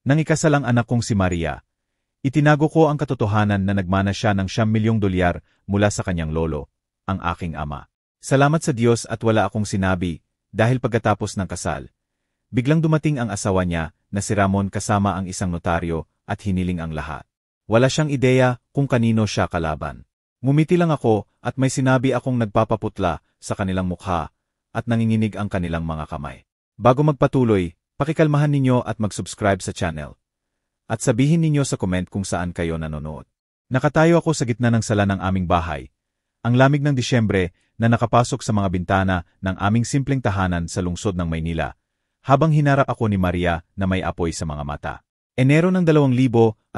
Nang ikasalang anak kong si Maria, itinago ko ang katotohanan na nagmana siya ng $1,000,000 mula sa kanyang lolo, ang aking ama. Salamat sa Diyos at wala akong sinabi, dahil pagkatapos ng kasal, biglang dumating ang asawa niya na si Ramon kasama ang isang notaryo at hiniling ang lahat. Wala siyang ideya kung kanino siya kalaban. Ngumiti lang ako at may sinabi akong nagpapaputla sa kanilang mukha at nanginginig ang kanilang mga kamay. Bago magpatuloy, pakikalmahan ninyo at mag-subscribe sa channel. At sabihin ninyo sa comment kung saan kayo nanonood. Nakatayo ako sa gitna ng sala ng aming bahay. Ang lamig ng Disyembre na nakapasok sa mga bintana ng aming simpleng tahanan sa lungsod ng Maynila, habang hinarap ako ni Maria na may apoy sa mga mata. Enero ng 2024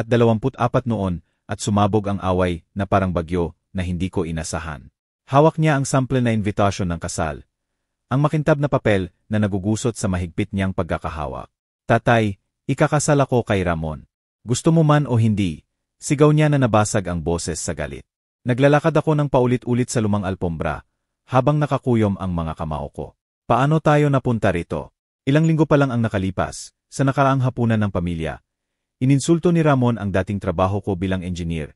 noon at sumabog ang away na parang bagyo na hindi ko inasahan. Hawak niya ang sample na invitation ng kasal. Ang makintab na papel na nagugusot sa mahigpit niyang pagkakahawak. Tatay, ikakasal ako kay Ramon. Gusto mo man o hindi, sigaw niya na nabasag ang boses sa galit. Naglalakad ako ng paulit-ulit sa lumang alpombra, habang nakakuyom ang mga kamao ko. Paano tayo napunta rito? Ilang linggo pa lang ang nakalipas, sa nakaraang hapunan ng pamilya. Ininsulto ni Ramon ang dating trabaho ko bilang engineer.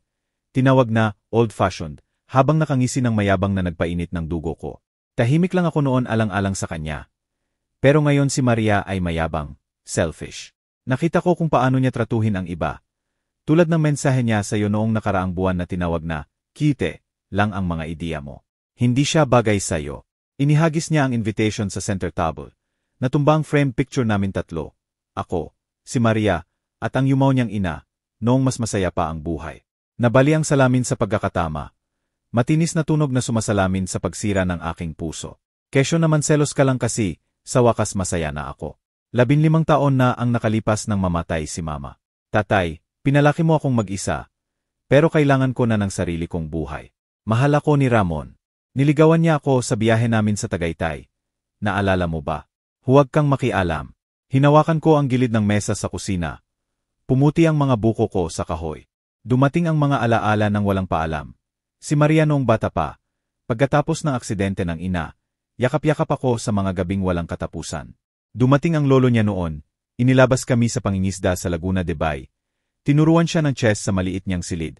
Tinawag na old-fashioned, habang nakangisi ng mayabang na nagpainit ng dugo ko. Tahimik lang ako noon alang-alang sa kanya. Pero ngayon si Maria ay mayabang, selfish. Nakita ko kung paano niya tratuhin ang iba. Tulad ng mensahe niya sa iyo noong nakaraang buwan na tinawag na, "Kite, lang ang mga ideya mo. Hindi siya bagay sa iyo." Inihagis niya ang invitation sa center table. Natumba ang frame picture namin tatlo. Ako, si Maria, at ang yumaw niyang ina, noong mas masaya pa ang buhay. Nabali ang salamin sa pagkakatama. Matinis na tunog na sumasalamin sa pagsira ng aking puso. Kesyo naman selos ka lang kasi, sa wakas masaya na ako. 15 taon na ang nakalipas nang mamatay si Mama. Tatay, pinalaki mo akong mag-isa, pero kailangan ko na ng sarili kong buhay. Mahal ako ni Ramon. Niligawan niya ako sa biyahe namin sa Tagaytay. Naalala mo ba? Huwag kang makialam. Hinawakan ko ang gilid ng mesa sa kusina. Pumuti ang mga buko ko sa kahoy. Dumating ang mga alaala ng walang paalam. Si Maria noong bata pa, pagkatapos ng aksidente ng ina, yakap-yakap ako sa mga gabing walang katapusan. Dumating ang lolo niya noon, inilabas kami sa pangingisda sa Laguna de Bay. Tinuruan siya ng chess sa maliit niyang silid.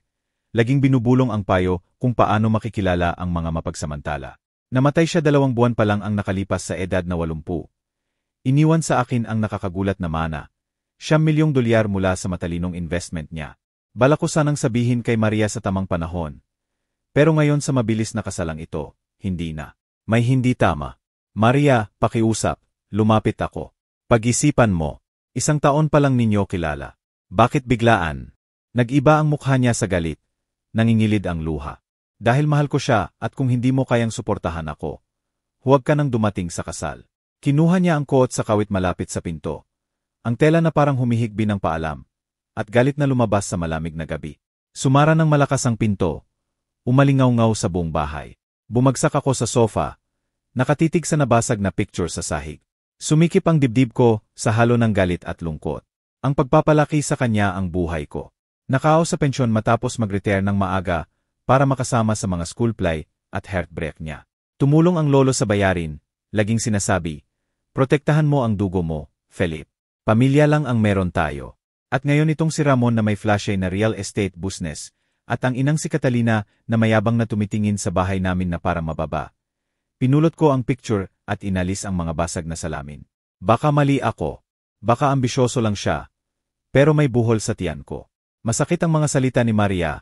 Laging binubulong ang payo kung paano makikilala ang mga mapagsamantala. Namatay siya 2 buwan pa lang ang nakalipas sa edad na 80. Iniwan sa akin ang nakakagulat na mana. $1,000,000 mula sa matalinong investment niya. Bala ko sanang sabihin kay Maria sa tamang panahon. Pero ngayon sa mabilis na kasalang ito, hindi na. May hindi tama. Maria, pakiusap, lumapit ako. Pag-isipan mo, 1 taon pa lang ninyo kilala. Bakit biglaan? Nag-iba ang mukha niya sa galit. Nangingilid ang luha. Dahil mahal ko siya at kung hindi mo kayang suportahan ako, huwag ka nang dumating sa kasal. Kinuha niya ang coat sa kawit malapit sa pinto. Ang tela na parang humihigbi ng paalam. At galit na lumabas sa malamig na gabi. Sumara ng malakas ang pinto. Umalingaw-ngaw sa buong bahay. Bumagsak ako sa sofa. Nakatitig sa nabasag na picture sa sahig. Sumikip ang dibdib ko sa halo ng galit at lungkot. Ang pagpapalaki sa kanya ang buhay ko. Nakaaw sa pensyon matapos mag-retire ng maaga para makasama sa mga school play at heartbreak niya. Tumulong ang lolo sa bayarin. Laging sinasabi, protektahan mo ang dugo mo, Felipe. Pamilya lang ang meron tayo. At ngayon itong si Ramon na may flashy na real estate business, at ang inang si Catalina na mayabang na tumitingin sa bahay namin na parang mababa. Pinulot ko ang picture at inalis ang mga basag na salamin. Baka mali ako. Baka ambisyoso lang siya. Pero may buhol sa tiyan ko. Masakit ang mga salita ni Maria,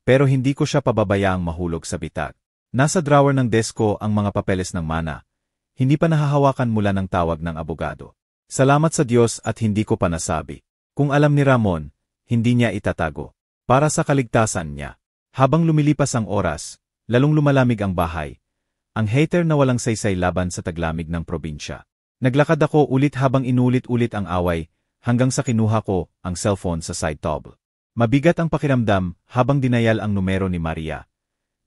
pero hindi ko siya pababayaang mahulog sa bitag. Nasa drawer ng desk ko ang mga papeles ng mana. Hindi pa nahahawakan mula ng tawag ng abogado. Salamat sa Diyos at hindi ko pa nasabi. Kung alam ni Ramon, hindi niya itatago. Para sa kaligtasan niya. Habang lumilipas ang oras, lalong lumalamig ang bahay. Ang hater na walang saysay laban sa taglamig ng probinsya. Naglakad ako ulit habang inulit-ulit ang away, hanggang sa kinuha ko ang cellphone sa side table. Mabigat ang pakiramdam habang dinayal ang numero ni Maria.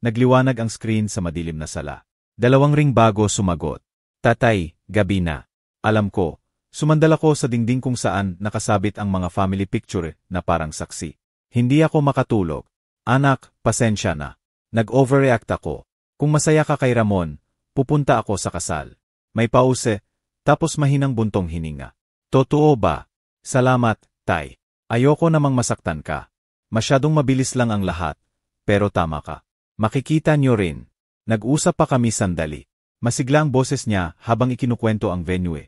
Nagliwanag ang screen sa madilim na sala. 2 ring bago sumagot. Tatay, gabi na. Alam ko, sumandal ako sa dingding kung saan nakasabit ang mga family picture na parang saksi. Hindi ako makatulog. Anak, pasensya na. Nag-overreact ako. Kung masaya ka kay Ramon, pupunta ako sa kasal. May pause, tapos mahinang buntong hininga. Totoo ba? Salamat, Tay. Ayoko namang masaktan ka. Masyadong mabilis lang ang lahat. Pero tama ka. Makikita nyo rin. Nag-usap pa kami sandali. Masigla ang boses niya habang ikinukwento ang venue.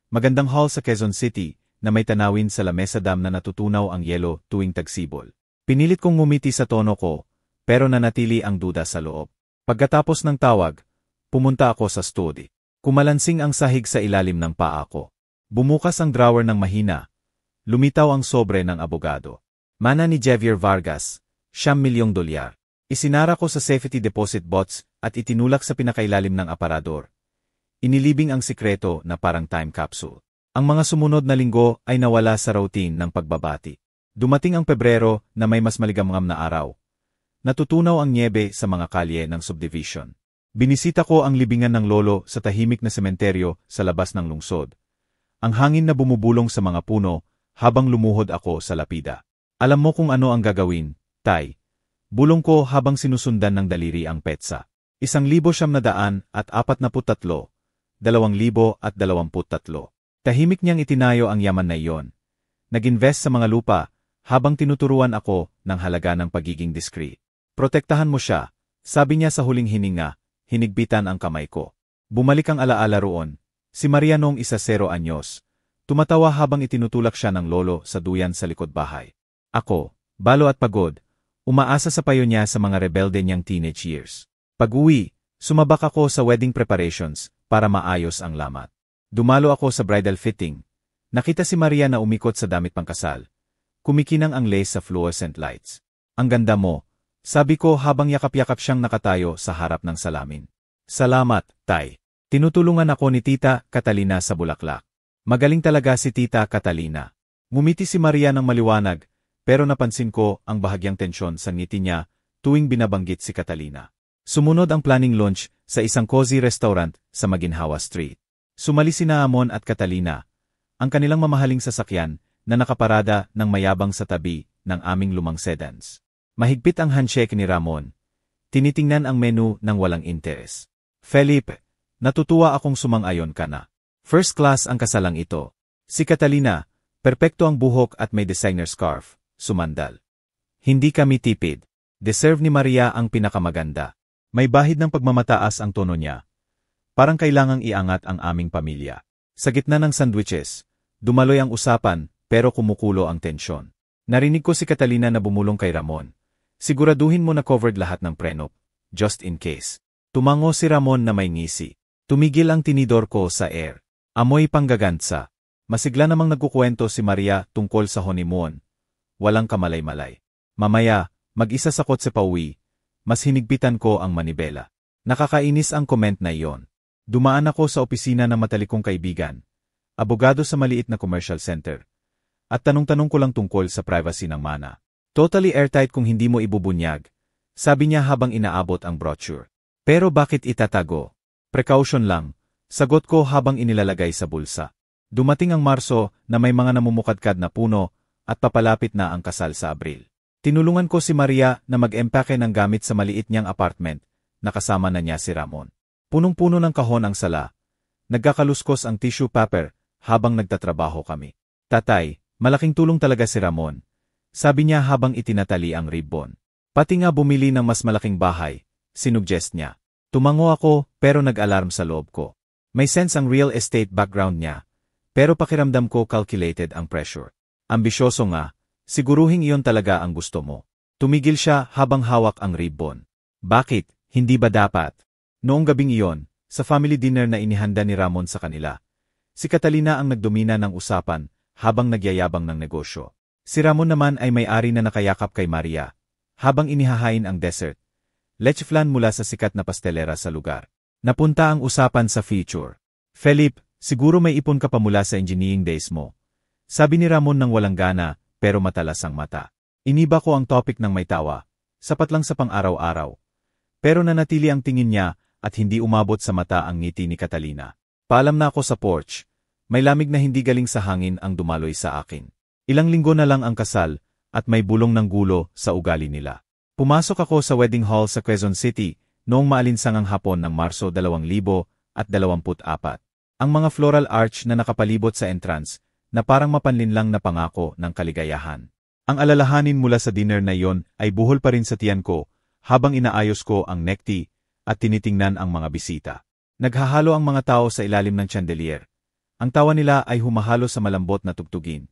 Magandang hall sa Quezon City na may tanawin sa Lamesa Dam na natutunaw ang yelo tuwing tagsibol. Pinilit kong ngumiti sa tono ko, pero nanatili ang duda sa loob. Pagkatapos ng tawag, pumunta ako sa study. Kumalansing ang sahig sa ilalim ng paa ko. Bumukas ang drawer ng mahina. Lumitaw ang sobre ng abogado. Mana ni Javier Vargas, $1 milyong. Isinara ko sa safety deposit box at itinulak sa pinakailalim ng aparador. Inilibing ang sikreto na parang time capsule. Ang mga sumunod na linggo ay nawala sa routine ng pagbabati. Dumating ang Pebrero na may mas maligamgam na araw. Natutunaw ang niebe sa mga kalye ng subdivision. Binisita ko ang libingan ng lolo sa tahimik na sementeryo sa labas ng lungsod. Ang hangin na bumubulong sa mga puno habang lumuhod ako sa lapida. Alam mo kung ano ang gagawin, Tay. Bulong ko habang sinusundan ng daliri ang petsa. 1,943, 2,023. Tahimik niyang itinayo ang yaman na iyon. Nag-invest sa mga lupa habang tinuturuan ako ng halaga ng pagiging discreet. Protektahan mo siya, sabi niya sa huling hininga, hinigpitan ang kamay ko. Bumalik ang alaala roon. Si Maria noong 10 anyos. Tumatawa habang itinutulak siya ng lolo sa duyan sa likod bahay. Ako, balo at pagod. Umaasa sa payo niya sa mga rebelde niyang teenage years. Pag-uwi, sumabak ako sa wedding preparations para maayos ang lamat. Dumalo ako sa bridal fitting. Nakita si Maria na umikot sa damit pangkasal. Kumikinang ang lace sa fluorescent lights. Ang ganda mo, sabi ko habang yakap-yakap siyang nakatayo sa harap ng salamin. Salamat, Tay. Tinutulungan ako ni Tita Catalina sa bulaklak. Magaling talaga si Tita Catalina. Ngumiti si Maria ng maliwanag, pero napansin ko ang bahagyang tensyon sa ngiti niya tuwing binabanggit si Catalina. Sumunod ang planning lunch sa isang cozy restaurant sa Maginhawa Street. Sumali sina Amon at Catalina, ang kanilang mamahaling sasakyan na nakaparada ng mayabang sa tabi ng aming lumang sedans. Mahigpit ang handshake ni Ramon. Tinitingnan ang menu ng walang interes. Felipe, natutuwa akong sumang-ayon ka na. First class ang kasalang ito. Si Catalina, perpekto ang buhok at may designer scarf. Sumandal. Hindi kami tipid. Deserve ni Maria ang pinakamaganda. May bahid ng pagmamataas ang tono niya. Parang kailangang iangat ang aming pamilya. Sa gitna ng sandwiches, dumaloy ang usapan pero kumukulo ang tensyon. Narinig ko si Catalina na bumulong kay Ramon. Siguraduhin mo na covered lahat ng prenup, just in case. Tumango si Ramon na may ngisi. Tumigil ang tinidor ko sa air. Amoy panggagansa. Masigla namang nagkukwento si Maria tungkol sa honeymoon. Walang kamalay-malay. Mamaya, mag-isa sa kotse pauwi, mas hinigpitan ko ang manibela. Nakakainis ang comment na iyon. Dumaan ako sa opisina ng matalikong kaibigan, abogado sa maliit na commercial center. At tanong-tanong ko lang tungkol sa privacy ng mana. Totally airtight kung hindi mo ibubunyag, sabi niya habang inaabot ang brochure. Pero bakit itatago? Precaution lang, sagot ko habang inilalagay sa bulsa. Dumating ang Marso na may mga namumukadkad na puno, at papalapit na ang kasal sa Abril. Tinulungan ko si Maria na mag-empake ng gamit sa maliit niyang apartment, nakasama na niya si Ramon. Punong-puno ng kahon ang sala. Nagkakaluskos ang tissue paper habang nagtatrabaho kami. Tatay, malaking tulong talaga si Ramon, sabi niya habang itinatali ang ribbon. Pati nga bumili ng mas malaking bahay, sinuggest niya. Tumango ako pero nag-alarm sa loob ko. May sense ang real estate background niya, pero pakiramdam ko calculated ang pressure. Ambisyoso nga, siguruhing iyon talaga ang gusto mo. Tumigil siya habang hawak ang ribbon. Bakit, hindi ba dapat? Noong gabing iyon, sa family dinner na inihanda ni Ramon sa kanila, si Catalina ang nagdomina ng usapan habang nagyayabang ng negosyo. Si Ramon naman ay may-ari na nakayakap kay Maria, habang inihahain ang dessert. Leche flan mula sa sikat na pastelera sa lugar. Napunta ang usapan sa future. Felipe, siguro may ipon ka pa mula sa engineering days mo. Sabi ni Ramon ng walang gana, pero matalas ang mata. Iniba ko ang topic ng may tawa, sapat lang sa pang-araw-araw. Pero nanatili ang tingin niya at hindi umabot sa mata ang ngiti ni Catalina. Paalam na ako sa porch. May lamig na hindi galing sa hangin ang dumaloy sa akin. Ilang linggo na lang ang kasal at may bulong ng gulo sa ugali nila. Pumasok ako sa wedding hall sa Quezon City noong maalinsangang hapon ng Marso 2024. Ang mga floral arch na nakapalibot sa entrance, na parang mapanlinlang na pangako ng kaligayahan. Ang alalahanin mula sa dinner na iyon ay buhol pa rin sa tiyan ko habang inaayos ko ang neck tea at tinitingnan ang mga bisita. Naghahalo ang mga tao sa ilalim ng chandelier. Ang tawa nila ay humahalo sa malambot na tugtugin.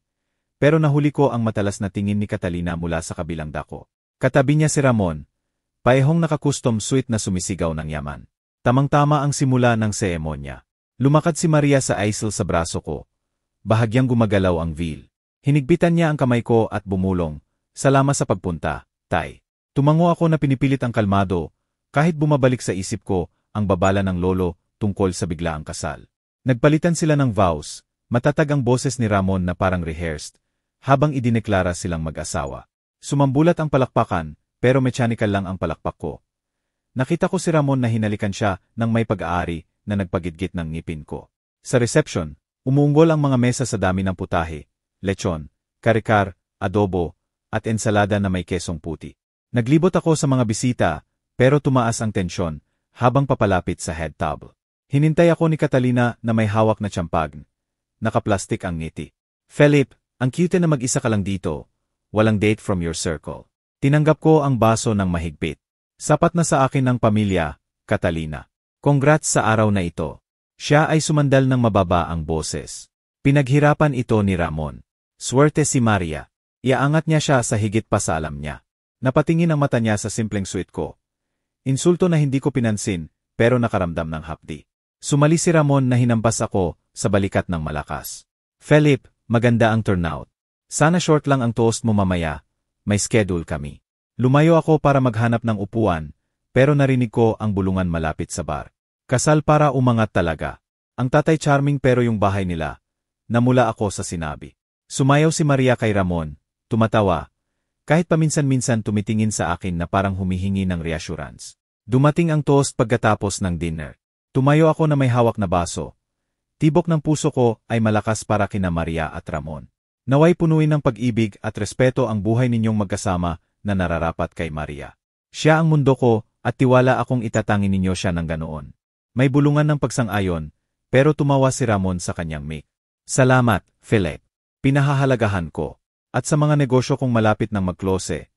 Pero nahuli ko ang matalas na tingin ni Catalina mula sa kabilang dako. Katabi niya si Ramon, paehong naka-custom suit na sumisigaw ng yaman. Tamang-tama ang simula ng seremonya. Lumakad si Maria sa aisle sa braso ko. Bahagyang gumagalaw ang veil. Hinigpitan niya ang kamay ko at bumulong, "Salamat sa pagpunta, Tay." Tumango ako na pinipilit ang kalmado, kahit bumabalik sa isip ko ang babala ng lolo tungkol sa biglaang kasal. Nagpalitan sila ng vows, matatag ang boses ni Ramon na parang rehearsed, habang idineklara silang mag-asawa. Sumambulat ang palakpakan, pero mechanical lang ang palakpak ko. Nakita ko si Ramon na hinalikan siya ng may pag-aari na nagpagidgit ng ngipin ko. Sa reception, umuunggol ang mga mesa sa dami ng putahe, lechon, karikar, adobo, at ensalada na may kesong puti. Naglibot ako sa mga bisita, pero tumaas ang tensyon habang papalapit sa head table. Hinintay ako ni Catalina na may hawak na tsampag. Nakaplastik ang ngiti. "Philip, ang cute na mag-isa ka lang dito. Walang date from your circle." Tinanggap ko ang baso ng mahigpit. "Sapat na sa akin ng pamilya, Catalina. Congrats sa araw na ito." Siya ay sumandal ng mababa ang boses. Pinaghirapan ito ni Ramon. Swerte si Maria. Iaangat niya siya sa higit pa sa alam niya. Napatingin ang mata niya sa simpleng suit ko. Insulto na hindi ko pinansin, pero nakaramdam ng hapdi. Sumali si Ramon na hinampas ako sa balikat ng malakas. "Philip, maganda ang turnout. Sana short lang ang toast mo mamaya, may schedule kami." Lumayo ako para maghanap ng upuan, pero narinig ko ang bulungan malapit sa bar. Kasal para umangat talaga. Ang tatay charming pero yung bahay nila. Namula ako sa sinabi. Sumayaw si Maria kay Ramon, tumatawa, kahit paminsan-minsan tumitingin sa akin na parang humihingi ng reassurance. Dumating ang toast pagkatapos ng dinner. Tumayo ako na may hawak na baso. Tibok ng puso ko ay malakas para kina Maria at Ramon. Naway punuin ng pag-ibig at respeto ang buhay ninyong magkasama na nararapat kay Maria. Siya ang mundo ko at tiwala akong itatangin ninyo siya ng ganoon. May bulungan ng pagsang-ayon, pero tumawa si Ramon sa kanyang mic. "Salamat, Philip. Pinahahalagahan ko. At sa mga negosyo kong malapit ng magklose,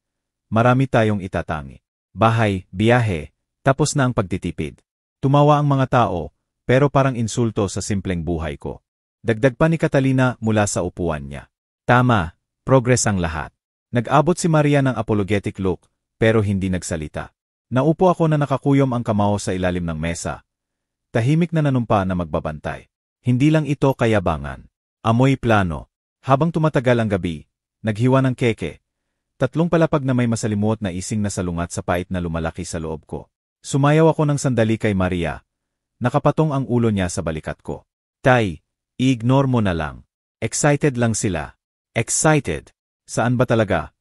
marami tayong itatangi. Bahay, biyahe, tapos na ang pagtitipid." Tumawa ang mga tao, pero parang insulto sa simpleng buhay ko. Dagdag pa ni Catalina mula sa upuan niya. "Tama, progress ang lahat." Nag-abot si Maria ng apologetic look, pero hindi nagsalita. Naupo ako na nakakuyom ang kamao sa ilalim ng mesa. Tahimik na nanumpa na magbabantay. Hindi lang ito kayabangan. Amoy plano. Habang tumatagal ang gabi, naghiwa ng keke. 3 palapag na may masalimuot na ising na salungat sa pait na lumalaki sa loob ko. Sumayaw ako ng sandali kay Maria. Nakapatong ang ulo niya sa balikat ko. "Tay, i-ignore mo na lang. Excited lang sila." "Excited? Saan ba talaga?"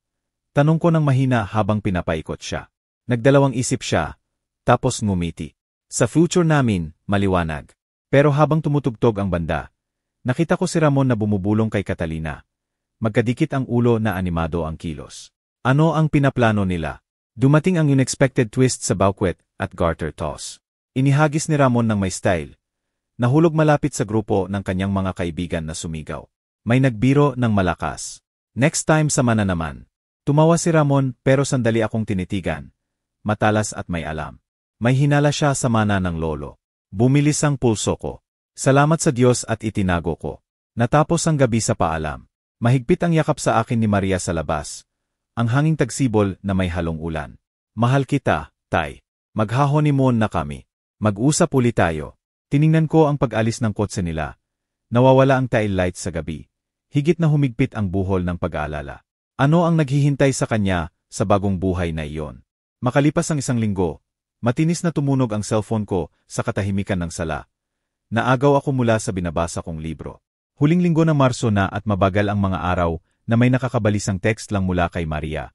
Tanong ko ng mahina habang pinapaikot siya. Nagdalawang isip siya, tapos ngumiti. "Sa future namin, maliwanag." Pero habang tumutugtog ang banda, nakita ko si Ramon na bumubulong kay Catalina. Magkadikit ang ulo na animado ang kilos. Ano ang pinaplano nila? Dumating ang unexpected twist sa banquet at garter toss. Inihagis ni Ramon ng may style. Nahulog malapit sa grupo ng kanyang mga kaibigan na sumigaw. May nagbiro ng malakas. "Next time sama na naman." Tumawa si Ramon pero sandali akong tinitigan. Matalas at may alam. May hinala siya sa mana ng lolo. Bumilis ang pulso ko. Salamat sa Diyos at itinago ko. Natapos ang gabi sa paalam. Mahigpit ang yakap sa akin ni Maria sa labas. Ang hanging tagsibol na may halong ulan. "Mahal kita, Tay. Mag-honeymoon na kami. Mag-usap ulit tayo." Tiningnan ko ang pag-alis ng kotse nila. Nawawala ang tail light sa gabi. Higit na humigpit ang buhol ng pag-aalala. Ano ang naghihintay sa kanya sa bagong buhay na iyon? Makalipas ang 1 linggo, matinis na tumunog ang cellphone ko sa katahimikan ng sala. Naagaw ako mula sa binabasa kong libro. Huling linggo ng Marso na at mabagal ang mga araw na may nakakabalisang text lang mula kay Maria.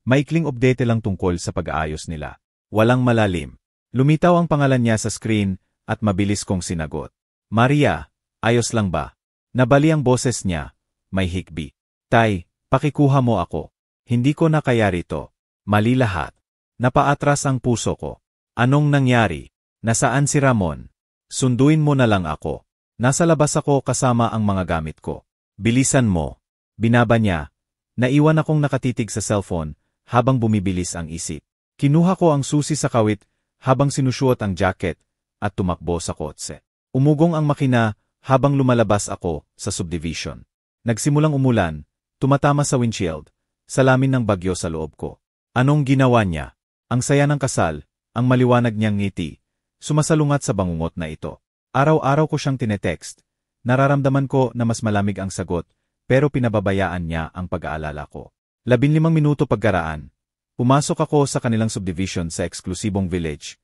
Maikling update lang tungkol sa pag-aayos nila. Walang malalim. Lumitaw ang pangalan niya sa screen at mabilis kong sinagot. "Maria, ayos lang ba?" Nabali ang boses niya. May hikbi. "Tay, pakikuha mo ako. Hindi ko na kaya rito. Mali lahat." Napaatras ang puso ko. Anong nangyari? Nasaan si Ramon? Sunduin mo na lang ako. Nasa labas ako kasama ang mga gamit ko. Bilisan mo. Binaba niya. Naiwan akong nakatitig sa cellphone habang bumibilis ang isip. Kinuha ko ang susi sa kawit habang sinusuot ang jacket at tumakbo sa kotse. Umugong ang makina habang lumalabas ako sa subdivision. Nagsimulang umulan, tumatama sa windshield, salamin ng bagyo sa loob ko. Anong ginawa niya? Ang saya ng kasal, ang maliwanag niyang ngiti, sumasalungat sa bangungot na ito. Araw-araw ko siyang tinetext. Nararamdaman ko na mas malamig ang sagot, pero pinababayaan niya ang pag-aalala ko. 15 minuto pagkaraan, pumasok ako sa kanilang subdivision sa eksklusibong village.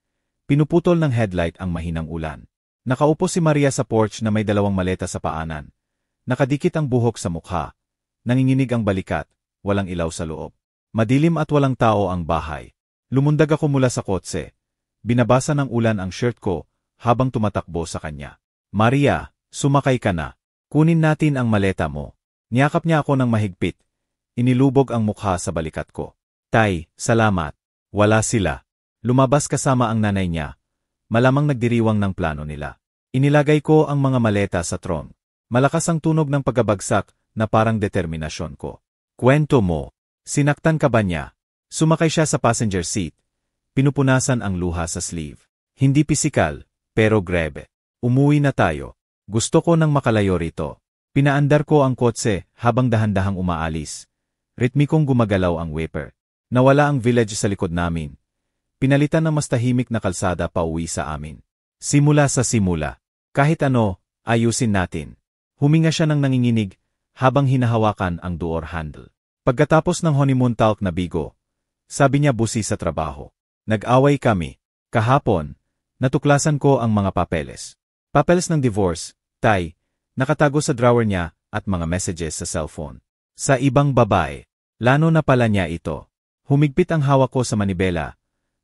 Pinuputol ng headlight ang mahinang ulan. Nakaupo si Maria sa porch na may 2 maleta sa paanan. Nakadikit ang buhok sa mukha. Nanginginig ang balikat, walang ilaw sa loob. Madilim at walang tao ang bahay. Lumundag ako mula sa kotse. Binabasa ng ulan ang shirt ko habang tumatakbo sa kanya. Maria, sumakay ka na. Kunin natin ang maleta mo. Niyakap niya ako ng mahigpit. Inilubog ang mukha sa balikat ko. Tay, salamat. Wala sila. Lumabas kasama ang nanay niya. Malamang nagdiriwang ng plano nila. Inilagay ko ang mga maleta sa tron. Malakas ang tunog ng pagbagsak na parang determinasyon ko. Kwento mo. Sinaktan ka ba niya? Sumakay siya sa passenger seat. Pinupunasan ang luha sa sleeve. Hindi pisikal, pero grebe. Umuwi na tayo. Gusto ko nang makalayo rito. Pinaandar ko ang kotse habang dahan-dahang umaalis. Ritmikong gumagalaw ang wiper. Nawala ang village sa likod namin. Pinalitan ng mas tahimik na kalsada pauwi sa amin. Simula sa simula. Kahit ano, ayusin natin. Huminga siya ng nanginginig habang hinahawakan ang door handle. Pagkatapos ng honeymoon talk na bigo, sabi niya busi sa trabaho. Nag-away kami. Kahapon, natuklasan ko ang mga papeles. Papeles ng divorce, tay, nakatago sa drawer niya at mga messages sa cellphone. Sa ibang babae, lano na pala niya ito. Humigpit ang hawak ko sa manibela.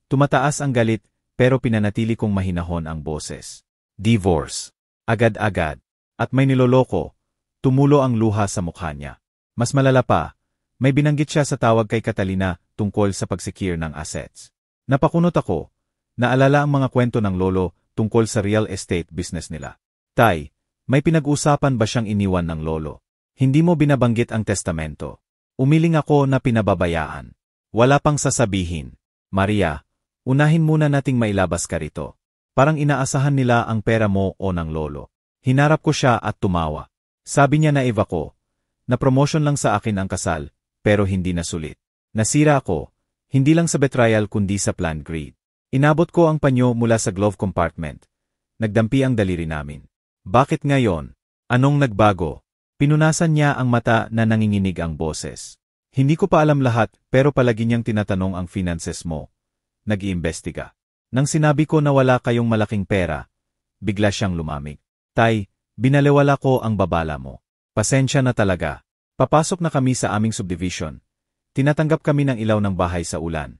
Tumataas ang galit pero pinanatili kong mahinahon ang boses. Divorce. Agad-agad. At may niloloko. Tumulo ang luha sa mukha niya. Mas malala pa, may binanggit siya sa tawag kay Catalina tungkol sa pag-secure ng assets. Napakunot ako. Naalala ang mga kwento ng lolo tungkol sa real estate business nila. Tay, may pinag-usapan ba siyang iniwan ng lolo? Hindi mo binabanggit ang testamento. Umiling ako na pinababayaan. Wala pang sasabihin. Maria, unahin muna nating mailabas ka rito. Parang inaasahan nila ang pera mo o ng lolo. Hinarap ko siya at tumawa. Sabi niya naive ako. Na-promotion lang sa akin ang kasal, pero hindi na sulit. Nasira ako, hindi lang sa betrayal kundi sa planned greed. Inabot ko ang panyo mula sa glove compartment. Nagdampi ang daliri namin. Bakit ngayon? Anong nagbago? Pinunasan niya ang mata na nanginginig ang boses. Hindi ko pa alam lahat pero palagi niyang tinatanong ang finances mo. Nag-iimbestiga. Nang sinabi ko na wala kayong malaking pera, bigla siyang lumamig. Tay, binalewala ko ang babala mo. Pasensya na talaga. Papasok na kami sa aming subdivision. Tinatanggap kami ng ilaw ng bahay sa ulan.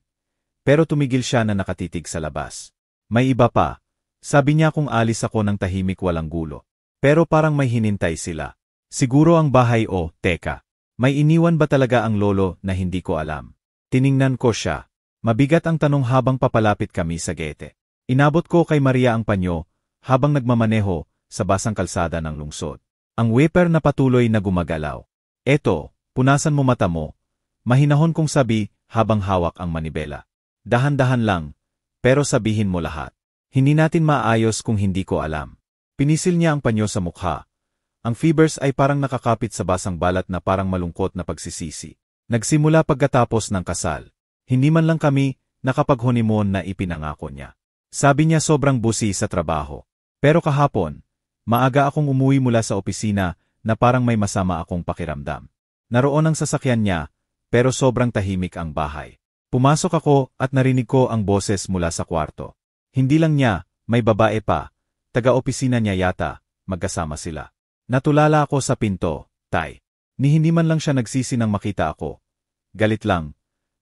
Pero tumigil siya na nakatitig sa labas. May iba pa. Sabi niya kung alis ako ng tahimik walang gulo. Pero parang may hinintay sila. Siguro ang bahay o, teka. May iniwan ba talaga ang lolo na hindi ko alam? Tiningnan ko siya. Mabigat ang tanong habang papalapit kami sa gete. Inabot ko kay Maria ang panyo habang nagmamaneho sa basang kalsada ng lungsod. Ang wiper na patuloy na gumagalaw. Eto, punasan mo mata mo. Mahinahon kong sabi habang hawak ang manibela. Dahan-dahan lang, pero sabihin mo lahat. Hindi natin maayos kung hindi ko alam. Pinisil niya ang panyo sa mukha. Ang fibers ay parang nakakapit sa basang balat na parang malungkot na pagsisisi. Nagsimula pagkatapos ng kasal. Hindi man lang kami nakapag-honeymoon na ipinangako niya. Sabi niya sobrang busy sa trabaho. Pero kahapon, maaga akong umuwi mula sa opisina na parang may masama akong pakiramdam. Naroon ang sasakyan niya, pero sobrang tahimik ang bahay. Pumasok ako at narinig ko ang boses mula sa kwarto. Hindi lang niya, may babae pa. Taga-opisina niya yata, magkasama sila. Natulala ako sa pinto, tay. Ni hindi man lang siya nagsisi nang makita ako. Galit lang.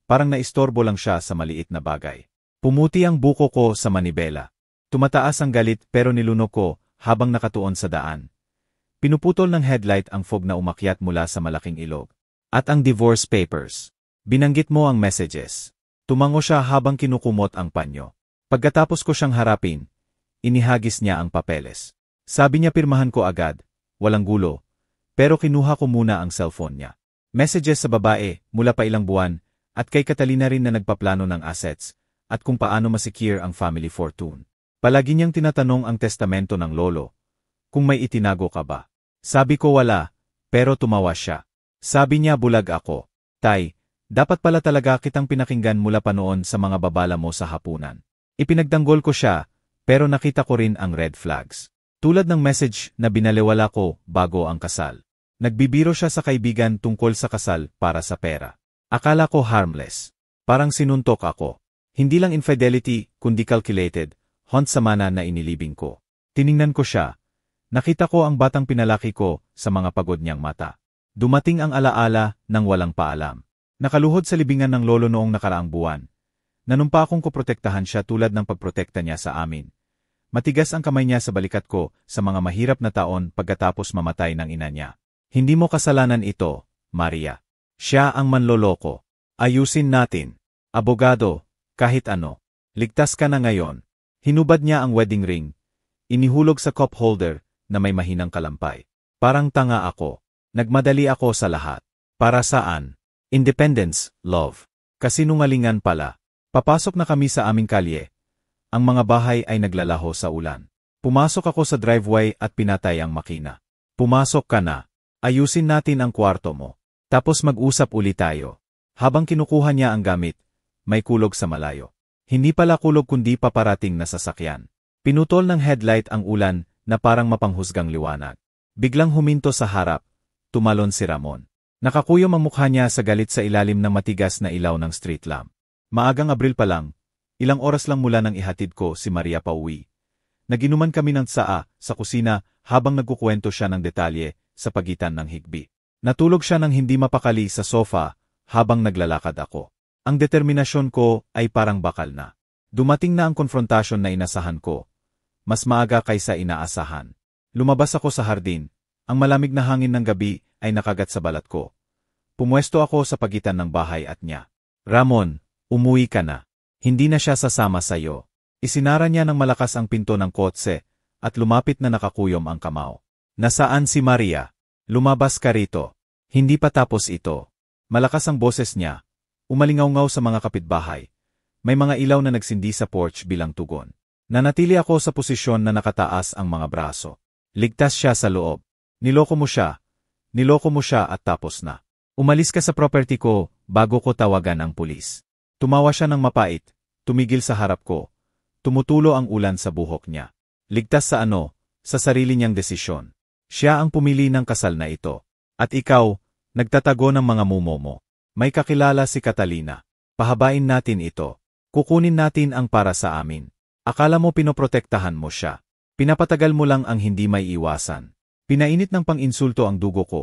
Parang naistorbo lang siya sa maliit na bagay. Pumuti ang buko ko sa manibela. Tumataas ang galit pero nilunok ko habang nakatuon sa daan. Pinuputol ng headlight ang fog na umakyat mula sa malaking ilog. At ang divorce papers. Binanggit mo ang messages. Tumango siya habang kinukumot ang panyo. Pagkatapos ko siyang harapin, inihagis niya ang papeles. Sabi niya pirmahan ko agad, walang gulo. Pero kinuha ko muna ang cellphone niya. Messages sa babae mula pa ilang buwan at kay Catalina rin na nagpaplano ng assets at kung paano masecure ang family fortune. Palagi niyang tinatanong ang testamento ng lolo. Kung may itinago ka ba? Sabi ko wala, pero tumawa siya. Sabi niya bulag ako. Tay, dapat pala talaga kitang pinakinggan mula pa noon sa mga babala mo sa hapunan. Ipinagtanggol ko siya, pero nakita ko rin ang red flags. Tulad ng message na binaliwala ko bago ang kasal. Nagbibiro siya sa kaibigan tungkol sa kasal para sa pera. Akala ko harmless. Parang sinuntok ako. Hindi lang infidelity, kundi calculated, hunt sa mana na inilibing ko. Tiningnan ko siya. Nakita ko ang batang pinalaki ko sa mga pagod niyang mata. Dumating ang alaala nang walang paalam. Nakaluhod sa libingan ng lolo noong nakaraang buwan. Nanumpa akong kuprotektahan siya tulad ng pagprotekta niya sa amin. Matigas ang kamay niya sa balikat ko sa mga mahirap na taon pagkatapos mamatay ng ina niya. Hindi mo kasalanan ito, Maria. Siya ang manloloko. Ayusin natin. Abogado, kahit ano. Ligtas ka na ngayon. Hinubad niya ang wedding ring. Inihulog sa cup holder na may mahinang kalampay. Parang tanga ako. Nagmadali ako sa lahat. Para saan? Independence, love. Kasinungalingan pala. Papasok na kami sa aming kalye. Ang mga bahay ay naglalaho sa ulan. Pumasok ako sa driveway at pinatay ang makina. Pumasok ka na. Ayusin natin ang kwarto mo. Tapos mag-usap ulit tayo. Habang kinukuha niya ang gamit, may kulog sa malayo. Hindi pala kulog kundi paparating na sasakyan. Pinutol ng headlight ang ulan na parang mapanghusgang liwanag. Biglang huminto sa harap. Tumalon si Ramon. Nakakuyom ang mukha niya sa galit sa ilalim ng matigas na ilaw ng street lamp. Maagang Abril pa lang, ilang oras lang mula nang ihatid ko si Maria pauwi. Naginuman kami ng tsaa sa kusina habang nagkukwento siya ng detalye sa pagitan ng higbi. Natulog siya nang hindi mapakali sa sofa habang naglalakad ako. Ang determinasyon ko ay parang bakal na. Dumating na ang konfrontasyon na inasahan ko. Mas maaga kaysa inaasahan. Lumabas ako sa hardin. Ang malamig na hangin ng gabi ay nakagat sa balat ko. Pumuesto ako sa pagitan ng bahay at niya. Ramon, umuwi ka na. Hindi na siya sasama sa'yo. Isinara niya ng malakas ang pinto ng kotse at lumapit na nakakuyom ang kamao. Nasaan si Maria? Lumabas ka rito. Hindi pa tapos ito. Malakas ang boses niya. Umalingaw-ngaw sa mga kapitbahay. May mga ilaw na nagsindi sa porch bilang tugon. Nanatili ako sa posisyon na nakataas ang mga braso. Ligtas siya sa loob. Niloko mo siya. Niloko mo siya at tapos na. Umalis ka sa property ko bago ko tawagan ang pulis. Tumawa siya ng mapait. Tumigil sa harap ko. Tumutulo ang ulan sa buhok niya. Ligtas sa ano? Sa sarili niyang desisyon. Siya ang pumili ng kasal na ito. At ikaw, nagtatago ng mga mumo mo. May kakilala si Catalina. Pahabain natin ito. Kukunin natin ang para sa amin. Akala mo pinoprotektahan mo siya. Pinapatagal mo lang ang hindi may iwasan. Pinainit ng pang-insulto ang dugo ko.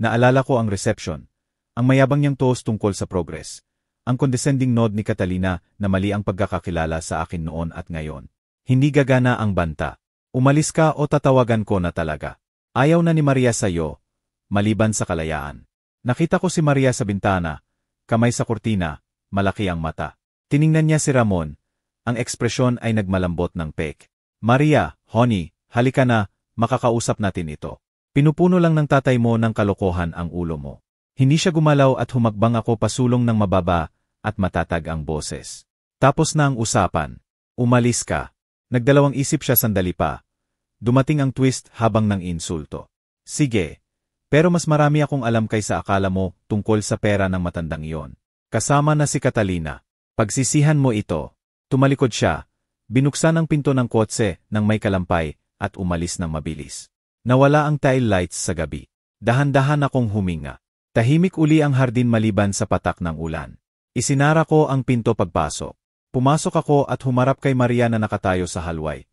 Naalala ko ang reception. Ang mayabang niyang toast tungkol sa progress. Ang condescending nod ni Catalina na mali ang pagkakakilala sa akin noon at ngayon. Hindi gagana ang banta. Umalis ka o tatawagan ko na talaga. Ayaw na ni Maria sa'yo, maliban sa kalayaan. Nakita ko si Maria sa bintana, kamay sa kurtina, malaki ang mata. Tiningnan niya si Ramon. Ang ekspresyon ay nagmalambot ng pek. Maria, honey, halika na, makakausap natin ito. Pinupuno lang ng tatay mo ng kalokohan ang ulo mo. Hindi siya gumalaw at humakbang ako pasulong ng mababa at matatag ang boses. Tapos na ang usapan. Umalis ka. Nagdalawang isip siya sandali pa. Dumating ang twist habang nang insulto. Sige, pero mas marami akong alam kaysa akala mo tungkol sa pera ng matandang iyon. Kasama na si Catalina. Pagsisihan mo ito. Tumalikod siya. Binuksan ang pinto ng kotse nang may kalampay at umalis ng mabilis. Nawala ang tail lights sa gabi. Dahan-dahan akong huminga. Tahimik uli ang hardin maliban sa patak ng ulan. Isinara ko ang pinto pagpasok. Pumasok ako at humarap kay Maria na nakatayo sa halway.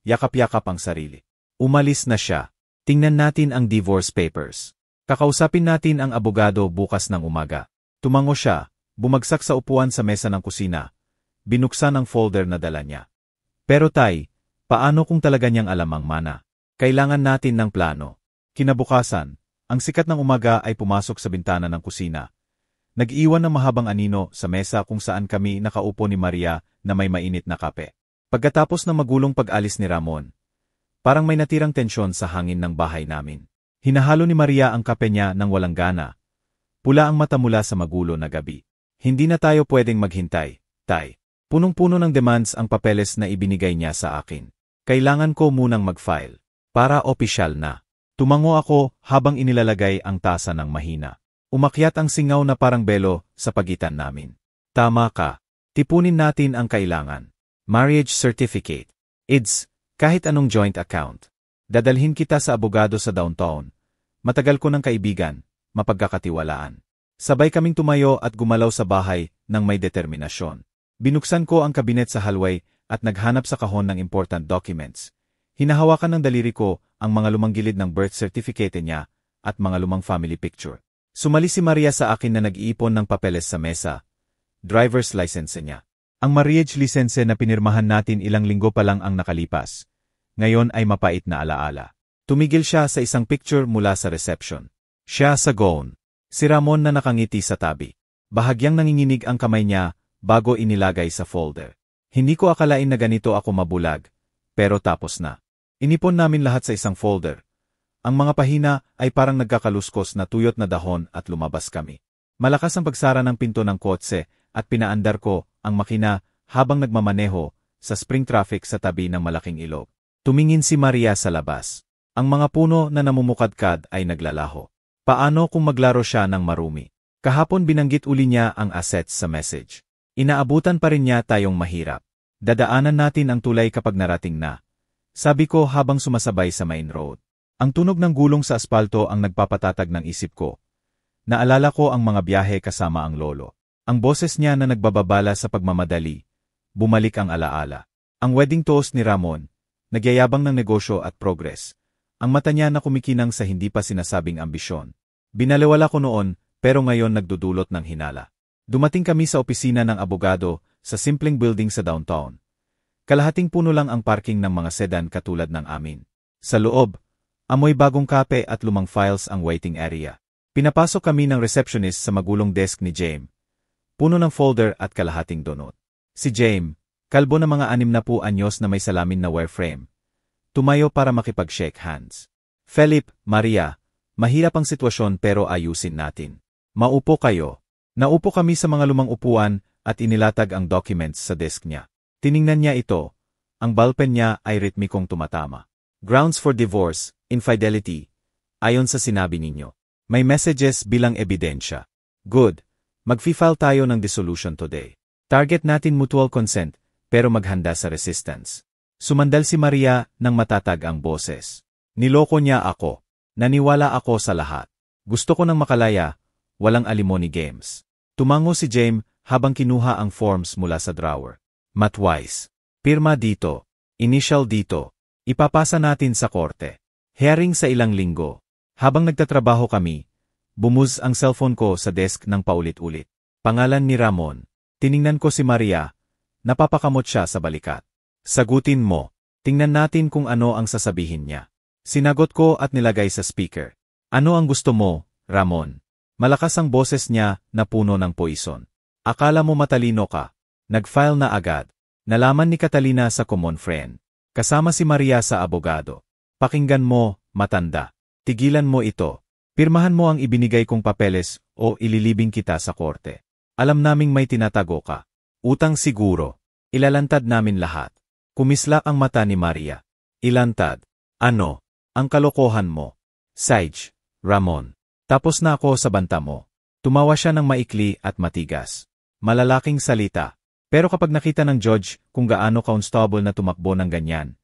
Yakap-yakap ang sarili. Umalis na siya. Tingnan natin ang divorce papers. Kakausapin natin ang abogado bukas ng umaga. Tumango siya, bumagsak sa upuan sa mesa ng kusina. Binuksan ang folder na dala niya. Pero tay, paano kung talaga niyang alam ang mana? Kailangan natin ng plano. Kinabukasan, ang sikat ng umaga ay pumasok sa bintana ng kusina. Nag-iwan ng mahabang anino sa mesa kung saan kami nakaupo ni Maria na may mainit na kape. Pagkatapos ng magulong pag-alis ni Ramon, parang may natirang tensyon sa hangin ng bahay namin. Hinahalo ni Maria ang kape niya ng walang gana. Pula ang mata mula sa magulo na gabi. Hindi na tayo pwedeng maghintay, Tay. Punong-puno ng demands ang papeles na ibinigay niya sa akin. Kailangan ko munang mag-file. Para opisyal na. Tumango ako habang inilalagay ang tasa ng mahina. Umakyat ang singaw na parang belo sa pagitan namin. Tama ka. Tipunin natin ang kailangan. Marriage certificate. IDS, kahit anong joint account. Dadalhin kita sa abogado sa downtown. Matagal ko ng kaibigan, mapagkakatiwalaan. Sabay kaming tumayo at gumalaw sa bahay ng may determinasyon. Binuksan ko ang kabinet sa hallway at naghanap sa kahon ng important documents. Hinahawakan ng daliri ko ang mga lumang gilid ng birth certificate niya at mga lumang family picture. Sumali si Maria sa akin na nag-iipon ng papeles sa mesa. Driver's license niya. Ang marriage license na pinirmahan natin ilang linggo pa lang ang nakalipas. Ngayon ay mapait na alaala. Tumigil siya sa isang picture mula sa reception. Siya sa gown. Si Ramon na nakangiti sa tabi. Bahagyang nanginginig ang kamay niya bago inilagay sa folder. Hindi ko akalain na ganito ako mabulag, pero tapos na. Inipon namin lahat sa isang folder. Ang mga pahina ay parang nagkakaluskos na tuyot na dahon at lumabas kami. Malakas ang pagsara ng pinto ng kotse at pinaandar ko ang makina habang nagmamaneho sa spring traffic sa tabi ng malaking ilog. Tumingin si Maria sa labas. Ang mga puno na namumukadkad ay naglalaho. Paano kung maglaro siya ng marumi? Kahapon binanggit uli niya ang assets sa message. Inaabutan pa rin niya tayong mahirap. Dadaanan natin ang tulay kapag narating na. Sabi ko habang sumasabay sa main road. Ang tunog ng gulong sa aspalto ang nagpapatatag ng isip ko. Naalala ko ang mga biyahe kasama ang lolo. Ang boses niya na nagbababala sa pagmamadali. Bumalik ang alaala. Ang wedding toast ni Ramon. Nagyayabang ng negosyo at progress. Ang mata niya na kumikinang sa hindi pa sinasabing ambisyon. Binaliwala ko noon, pero ngayon nagdudulot ng hinala. Dumating kami sa opisina ng abogado sa simpleng building sa downtown. Kalahating puno lang ang parking ng mga sedan katulad ng amin. Sa loob, amoy bagong kape at lumang files ang waiting area. Pinapasok kami ng receptionist sa magulong desk ni James. Puno ng folder at kalahating donut. Si James, kalbo na mga 60 anyos na may salamin na wireframe. Tumayo para makipag-shake hands. Philip, Maria, mahirap ang sitwasyon pero ayusin natin. Maupo kayo. Naupo kami sa mga lumang upuan at inilatag ang documents sa desk niya. Tiningnan niya ito. Ang ballpen niya ay ritmikong tumatama. Grounds for divorce, infidelity. Ayon sa sinabi ninyo. May messages bilang ebidensya. Good. Mag-file tayo ng dissolution today. Target natin mutual consent, pero maghanda sa resistance. Sumandal si Maria nang matatag ang boses. Niloko niya ako. Naniwala ako sa lahat. Gusto ko nang makalaya, walang alimony games. Tumango si James habang kinuha ang forms mula sa drawer. Matwise. Pirma dito. Initial dito. Ipapasa natin sa korte. Hearing sa ilang linggo. Habang nagtatrabaho kami, bumuz ang cellphone ko sa desk ng paulit-ulit. Pangalan ni Ramon. Tiningnan ko si Maria. Napapakamot siya sa balikat. Sagutin mo. Tingnan natin kung ano ang sasabihin niya. Sinagot ko at nilagay sa speaker. Ano ang gusto mo, Ramon? Malakas ang boses niya na puno ng poison. Akala mo matalino ka. Nag-file na agad. Nalaman ni Catalina sa common friend. Kasama si Maria sa abogado. Pakinggan mo, matanda. Tigilan mo ito. Pirmahan mo ang ibinigay kong papeles o ililibing kita sa korte. Alam naming may tinatago ka. Utang siguro. Ilalantad namin lahat. Kumislap ang mata ni Maria. Ilantad. Ano? Ang kalokohan mo. Sage, Ramon. Tapos na ako sa banta mo. Tumawa siya ng maikli at matigas. Malalaking salita. Pero kapag nakita ng judge kung gaano constable na tumakbo ng ganyan,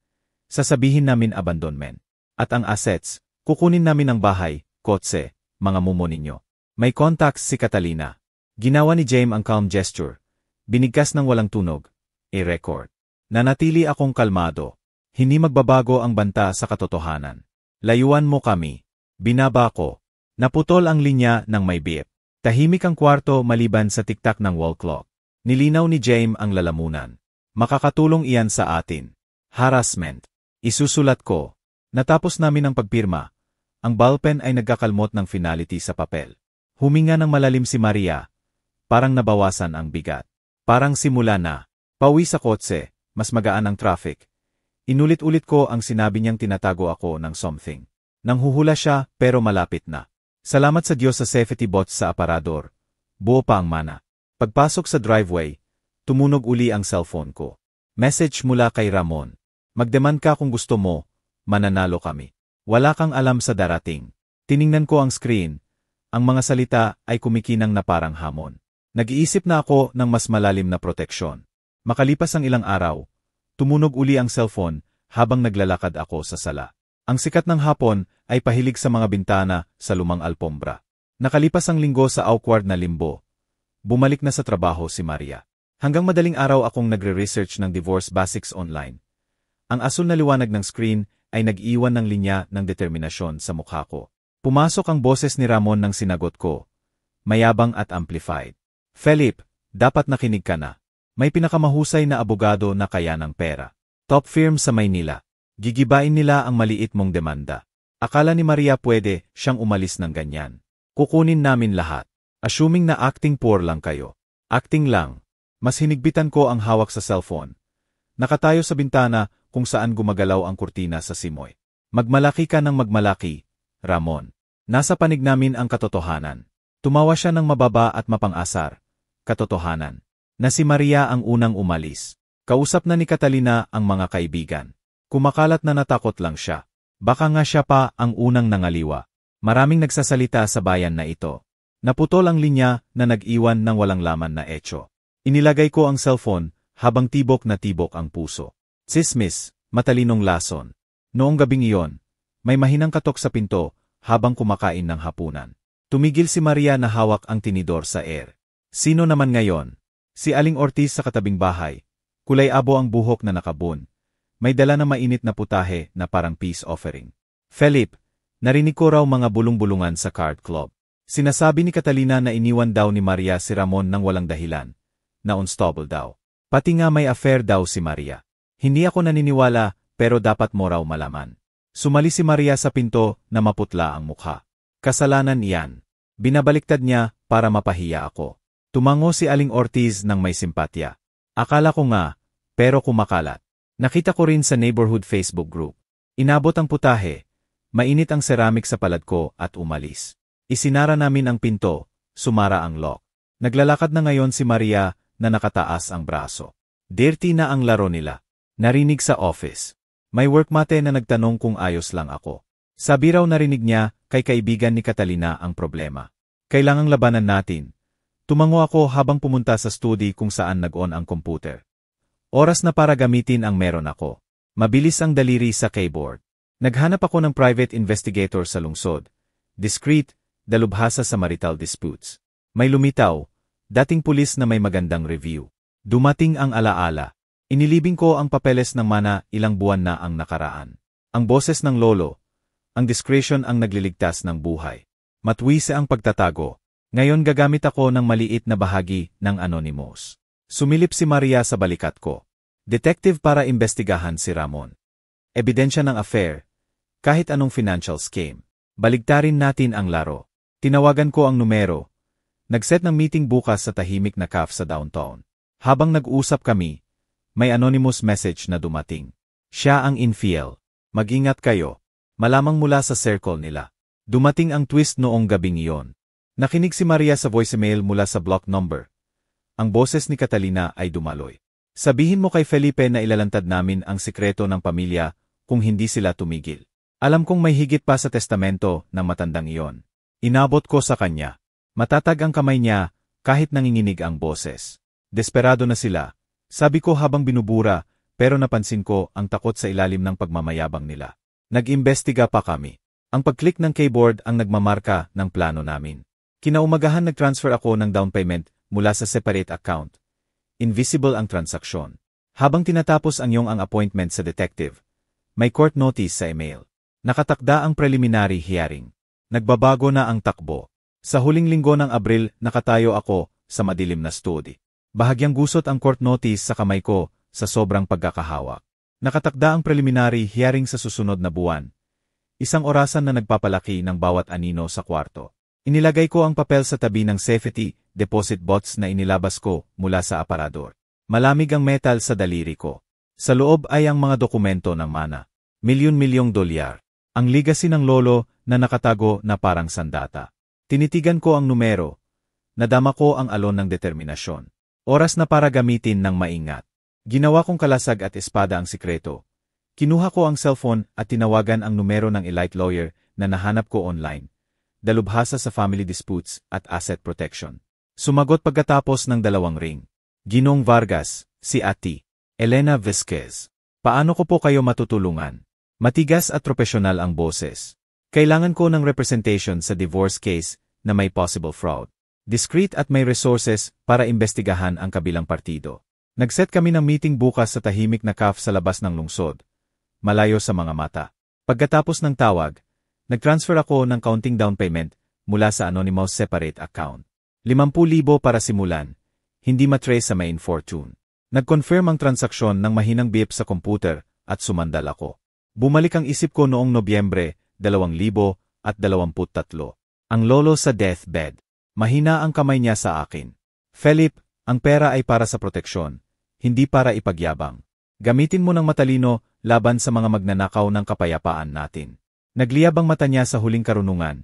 sasabihin namin abandonment. At ang assets, kukunin namin ang bahay, kotse, mga mumo ninyo. May contacts si Catalina. Ginawa ni James ang calm gesture. Binigkas ng walang tunog. I-record. Nanatili akong kalmado. Hindi magbabago ang banta sa katotohanan. Layuan mo kami. Binaba ko. Naputol ang linya ng may beep. Tahimik ang kwarto maliban sa tiktak ng wall clock. Nilinaw ni James ang lalamunan. Makakatulong iyan sa atin. Harassment. Isusulat ko. Natapos namin ang pagpirma. Ang ballpen ay nagkakalmot ng finality sa papel. Huminga ng malalim si Maria. Parang nabawasan ang bigat. Parang simula na. Pauwi sa kotse, mas magaan ang traffic. Inulit-ulit ko ang sinabi niyang tinatago ako ng something. Nanghuhula siya pero malapit na. Salamat sa Diyos sa safety bots sa aparador. Buo pa ang mana. Pagpasok sa driveway, tumunog uli ang cellphone ko. Message mula kay Ramon. Magdemand ka kung gusto mo, mananalo kami. Wala kang alam sa darating. Tiningnan ko ang screen. Ang mga salita ay kumikinang na parang hamon. Nag-iisip na ako ng mas malalim na proteksyon. Makalipas ang ilang araw, tumunog uli ang cellphone habang naglalakad ako sa sala. Ang sikat ng hapon ay pahilig sa mga bintana sa lumang alpombra. Nakalipas ang linggo sa awkward na limbo. Bumalik na sa trabaho si Maria. Hanggang madaling araw akong nagre-research ng divorce basics online. Ang asul na liwanag ng screen ay nag-iwan ng linya ng determinasyon sa mukha ko. Pumasok ang boses ni Ramon nang sinagot ko. Mayabang at amplified. Felipe, dapat nakinig ka na. May pinakamahusay na abogado na kaya ng pera. Top firm sa Maynila. Gigibain nila ang maliit mong demanda. Akala ni Maria pwede siyang umalis ng ganyan. Kukunin namin lahat. Assuming na acting poor lang kayo. Acting lang. Mas hinigpitan ko ang hawak sa cellphone. Nakatayo sa bintana kung saan gumagalaw ang kurtina sa simoy. Magmalaki ka ng magmalaki, Ramon. Nasa panig namin ang katotohanan. Tumawa siya ng mababa at mapang-asar. Katotohanan. Na si Maria ang unang umalis. Kausap na ni Catalina ang mga kaibigan. Kumakalat na natakot lang siya. Baka nga siya pa ang unang nangaliwa. Maraming nagsasalita sa bayan na ito. Naputol ang linya na nag-iwan ng walang laman na etyo. Inilagay ko ang cellphone habang tibok na tibok ang puso. Sismis, matalinong lason. Noong gabing iyon, may mahinang katok sa pinto habang kumakain ng hapunan. Tumigil si Maria na hawak ang tinidor sa air. Sino naman ngayon? Si Aling Ortiz sa katabing bahay. Kulay abo ang buhok na nakabun. May dala na mainit na putahe na parang peace offering. Felipe, narinig ko raw mga bulong-bulungan sa card club. Sinasabi ni Catalina na iniwan daw ni Maria si Ramon nang walang dahilan. Na unstable daw. Pati nga may affair daw si Maria. Hindi ako naniniwala pero dapat mo raw malaman. Sumali si Maria sa pinto na maputla ang mukha. Kasalanan iyan. Binabaliktad niya para mapahiya ako. Tumango si Aling Ortiz ng may simpatya. Akala ko nga, pero kumakalat. Nakita ko rin sa neighborhood Facebook group. Inabot ang putahe. Mainit ang ceramic sa palad ko at umalis. Isinara namin ang pinto, sumara ang lock. Naglalakad na ngayon si Maria na nakataas ang braso. Dirty na ang laro nila. Narinig sa office. May workmate na nagtanong kung ayos lang ako. Sabi raw narinig niya kay kaibigan ni Catalina ang problema. Kailangang labanan natin. Tumango ako habang pumunta sa study kung saan nag-on ang computer. Oras na para gamitin ang meron ako. Mabilis ang daliri sa keyboard. Naghanap ako ng private investigator sa lungsod. Discreet, dalubhasa sa marital disputes. May lumitaw, dating pulis na may magandang review. Dumating ang alaala. Inilibing ko ang papeles ng mana ilang buwan na ang nakaraan. Ang boses ng lolo. Ang discretion ang nagliligtas ng buhay. Matwise ang pagtatago. Ngayon gagamit ako ng maliit na bahagi ng Anonymous. Sumilip si Maria sa balikat ko. Detective para imbestigahan si Ramon. Ebidensya ng affair. Kahit anong financial scheme. Baligtarin natin ang laro. Tinawagan ko ang numero. Nagset ng meeting bukas sa tahimik na cafe sa downtown. Habang nag-uusap kami, may anonymous message na dumating. Siya ang infiel. Mag-ingat kayo. Malamang mula sa circle nila. Dumating ang twist noong gabing iyon. Nakinig si Maria sa voicemail mula sa block number. Ang boses ni Catalina ay dumaloy. Sabihin mo kay Felipe na ilalantad namin ang sikreto ng pamilya kung hindi sila tumigil. Alam kong may higit pa sa testamento ng matandang iyon. Inabot ko sa kanya. Matatag ang kamay niya kahit nanginginig ang boses. Desperado na sila. Sabi ko habang binubura, pero napansin ko ang takot sa ilalim ng pagmamayabang nila. Nag-imbestiga pa kami. Ang pag-click ng keyboard ang nagmamarka ng plano namin. Kinaumagahan nag-transfer ako ng down payment mula sa separate account. Invisible ang transaksyon. Habang tinatapos ang appointment sa detective, may court notice sa email. Nakatakda ang preliminary hearing. Nagbabago na ang takbo. Sa huling linggo ng Abril, nakatayo ako sa madilim na study. Bahagyang gusot ang court notice sa kamay ko sa sobrang pagkakahawak. Nakatakda ang preliminary hearing sa susunod na buwan. Isang orasan na nagpapalaki ng bawat anino sa kwarto. Inilagay ko ang papel sa tabi ng safety deposit box na inilabas ko mula sa aparador. Malamig ang metal sa daliri ko. Sa loob ay ang mga dokumento ng mana. Milyon-milyong dolyar. Ang legacy ng lolo na nakatago na parang sandata. Tinitigan ko ang numero. Nadama ko ang alon ng determinasyon. Oras na para gamitin ng maingat. Ginawa kong kalasag at espada ang sikreto. Kinuha ko ang cellphone at tinawagan ang numero ng elite lawyer na nahanap ko online. Dalubhasa sa family disputes at asset protection. Sumagot pagkatapos ng 2 ring. Ginong Vargas, si Ati. Elena Vizquez. Paano ko po kayo matutulungan? Matigas at profesional ang boses. Kailangan ko ng representation sa divorce case na may possible fraud. Discreet at may resources para imbestigahan ang kabilang partido. Nagset kami ng meeting bukas sa tahimik na cafe sa labas ng lungsod. Malayo sa mga mata. Pagkatapos ng tawag, nag-transfer ako ng counting down payment mula sa anonymous separate account. 50,000 para simulan, hindi matrace sa main fortune. Nag-confirm ang transaksyon ng mahinang beep sa computer at sumandal ako. Bumalik ang isip ko noong Nobyembre 2023. Ang lolo sa deathbed. Mahina ang kamay niya sa akin. Philip, ang pera ay para sa proteksyon, hindi para ipagyabang. Gamitin mo ng matalino laban sa mga magnanakaw ng kapayapaan natin. Nagliyab ang mata niya sa huling karunungan.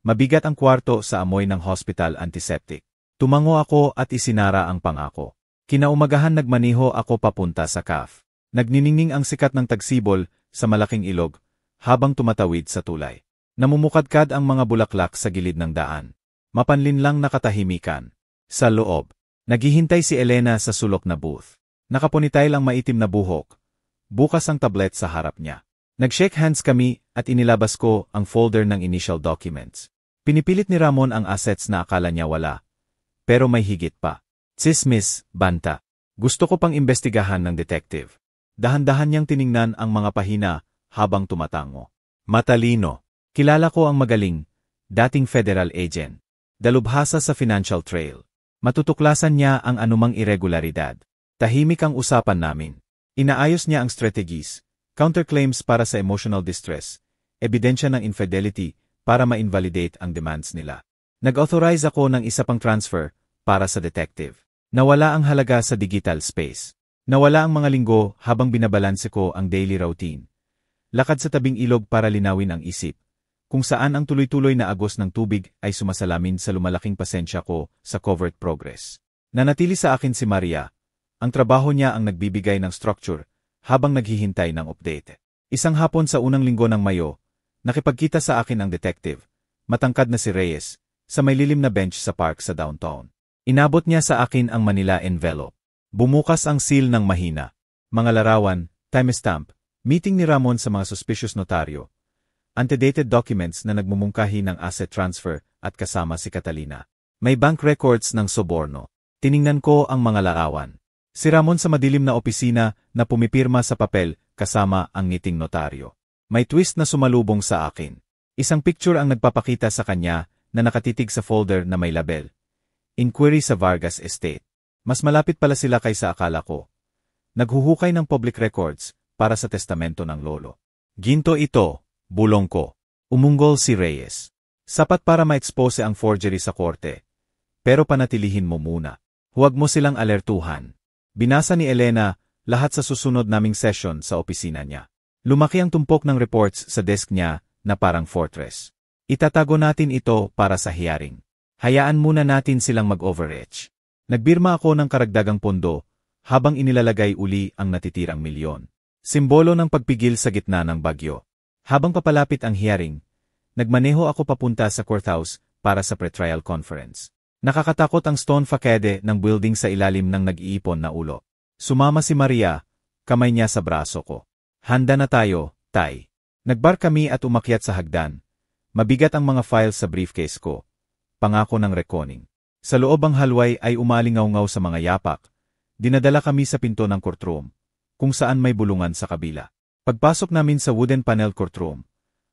Mabigat ang kwarto sa amoy ng hospital antiseptic. Tumango ako at isinara ang pangako. Kinaumagahan nagmaniho ako papunta sa cafe. Nagniningning ang sikat ng tagsibol sa malaking ilog habang tumatawid sa tulay. Namumukadkad ang mga bulaklak sa gilid ng daan. Mapanlinlang nakatahimikan. Sa loob, naghihintay si Elena sa sulok na booth. Nakaponitail ang maitim na buhok. Bukas ang tablet sa harap niya. Nag-shake hands kami at inilabas ko ang folder ng initial documents. Pinipilit ni Ramon ang assets na akala niya wala. Pero may higit pa. Tsismis, banta. Gusto ko pang imbestigahan ng detective. Dahan-dahan niyang tiningnan ang mga pahina habang tumatango. Matalino. Kilala ko ang magaling, dating federal agent. Dalubhasa sa financial trail. Matutuklasan niya ang anumang irregularidad. Tahimik ang usapan namin. Inaayos niya ang strategies, counterclaims para sa emotional distress, ebidensya ng infidelity para ma-invalidate ang demands nila. Nag-authorize ako ng isa pang transfer para sa detective. Nawala ang halaga sa digital space. Nawala ang mga linggo habang binabalanse ko ang daily routine. Lakad sa tabing ilog para linawin ang isip. Kung saan ang tuloy-tuloy na agos ng tubig ay sumasalamin sa lumalaking pasensya ko sa covert progress. Nanatili sa akin si Maria. Ang trabaho niya ang nagbibigay ng structure habang naghihintay ng update. Isang hapon sa unang linggo ng Mayo, nakipagkita sa akin ang detective, matangkad na si Reyes, sa may lilim na bench sa park sa downtown. Inabot niya sa akin ang Manila envelope. Bumukas ang seal ng mahina. Mga larawan, timestamp, meeting ni Ramon sa mga suspicious notaryo. Antedated documents na nagmumungkahi ng asset transfer at kasama si Catalina. May bank records ng soborno. Tiningnan ko ang mga larawan. Si Ramon sa madilim na opisina na pumipirma sa papel kasama ang ngiting notaryo. May twist na sumalubong sa akin. Isang picture ang nagpapakita sa kanya na nakatitig sa folder na may label. Inquiry sa Vargas Estate. Mas malapit pala sila kaysa akala ko. Naghuhukay ng public records para sa testamento ng lolo. Ginto ito. Bulong ko. Umunggol si Reyes. Sapat para ma-expose ang forgery sa korte. Pero panatilihin mo muna. Huwag mo silang alertuhan. Binasa ni Elena lahat sa susunod naming session sa opisina niya. Lumaki ang tumpok ng reports sa desk niya na parang fortress. Itatago natin ito para sa hearing. Hayaan muna natin silang mag-overreach. Nagbirma ako ng karagdagang pondo habang inilalagay uli ang natitirang milyon. Simbolo ng pagpigil sa gitna ng bagyo. Habang papalapit ang hearing, nagmaneho ako papunta sa courthouse para sa pretrial conference. Nakakatakot ang stone facade ng building sa ilalim ng nag-iipon na ulo. Sumama si Maria, kamay niya sa braso ko. Handa na tayo, Tay. Nagbar kami at umakyat sa hagdan. Mabigat ang mga files sa briefcase ko. Pangako ng reckoning. Sa loob ang halway ay umalingaw-ngaw sa mga yapak. Dinadala kami sa pinto ng courtroom, kung saan may bulungan sa kabila. Pagpasok namin sa wooden panel courtroom,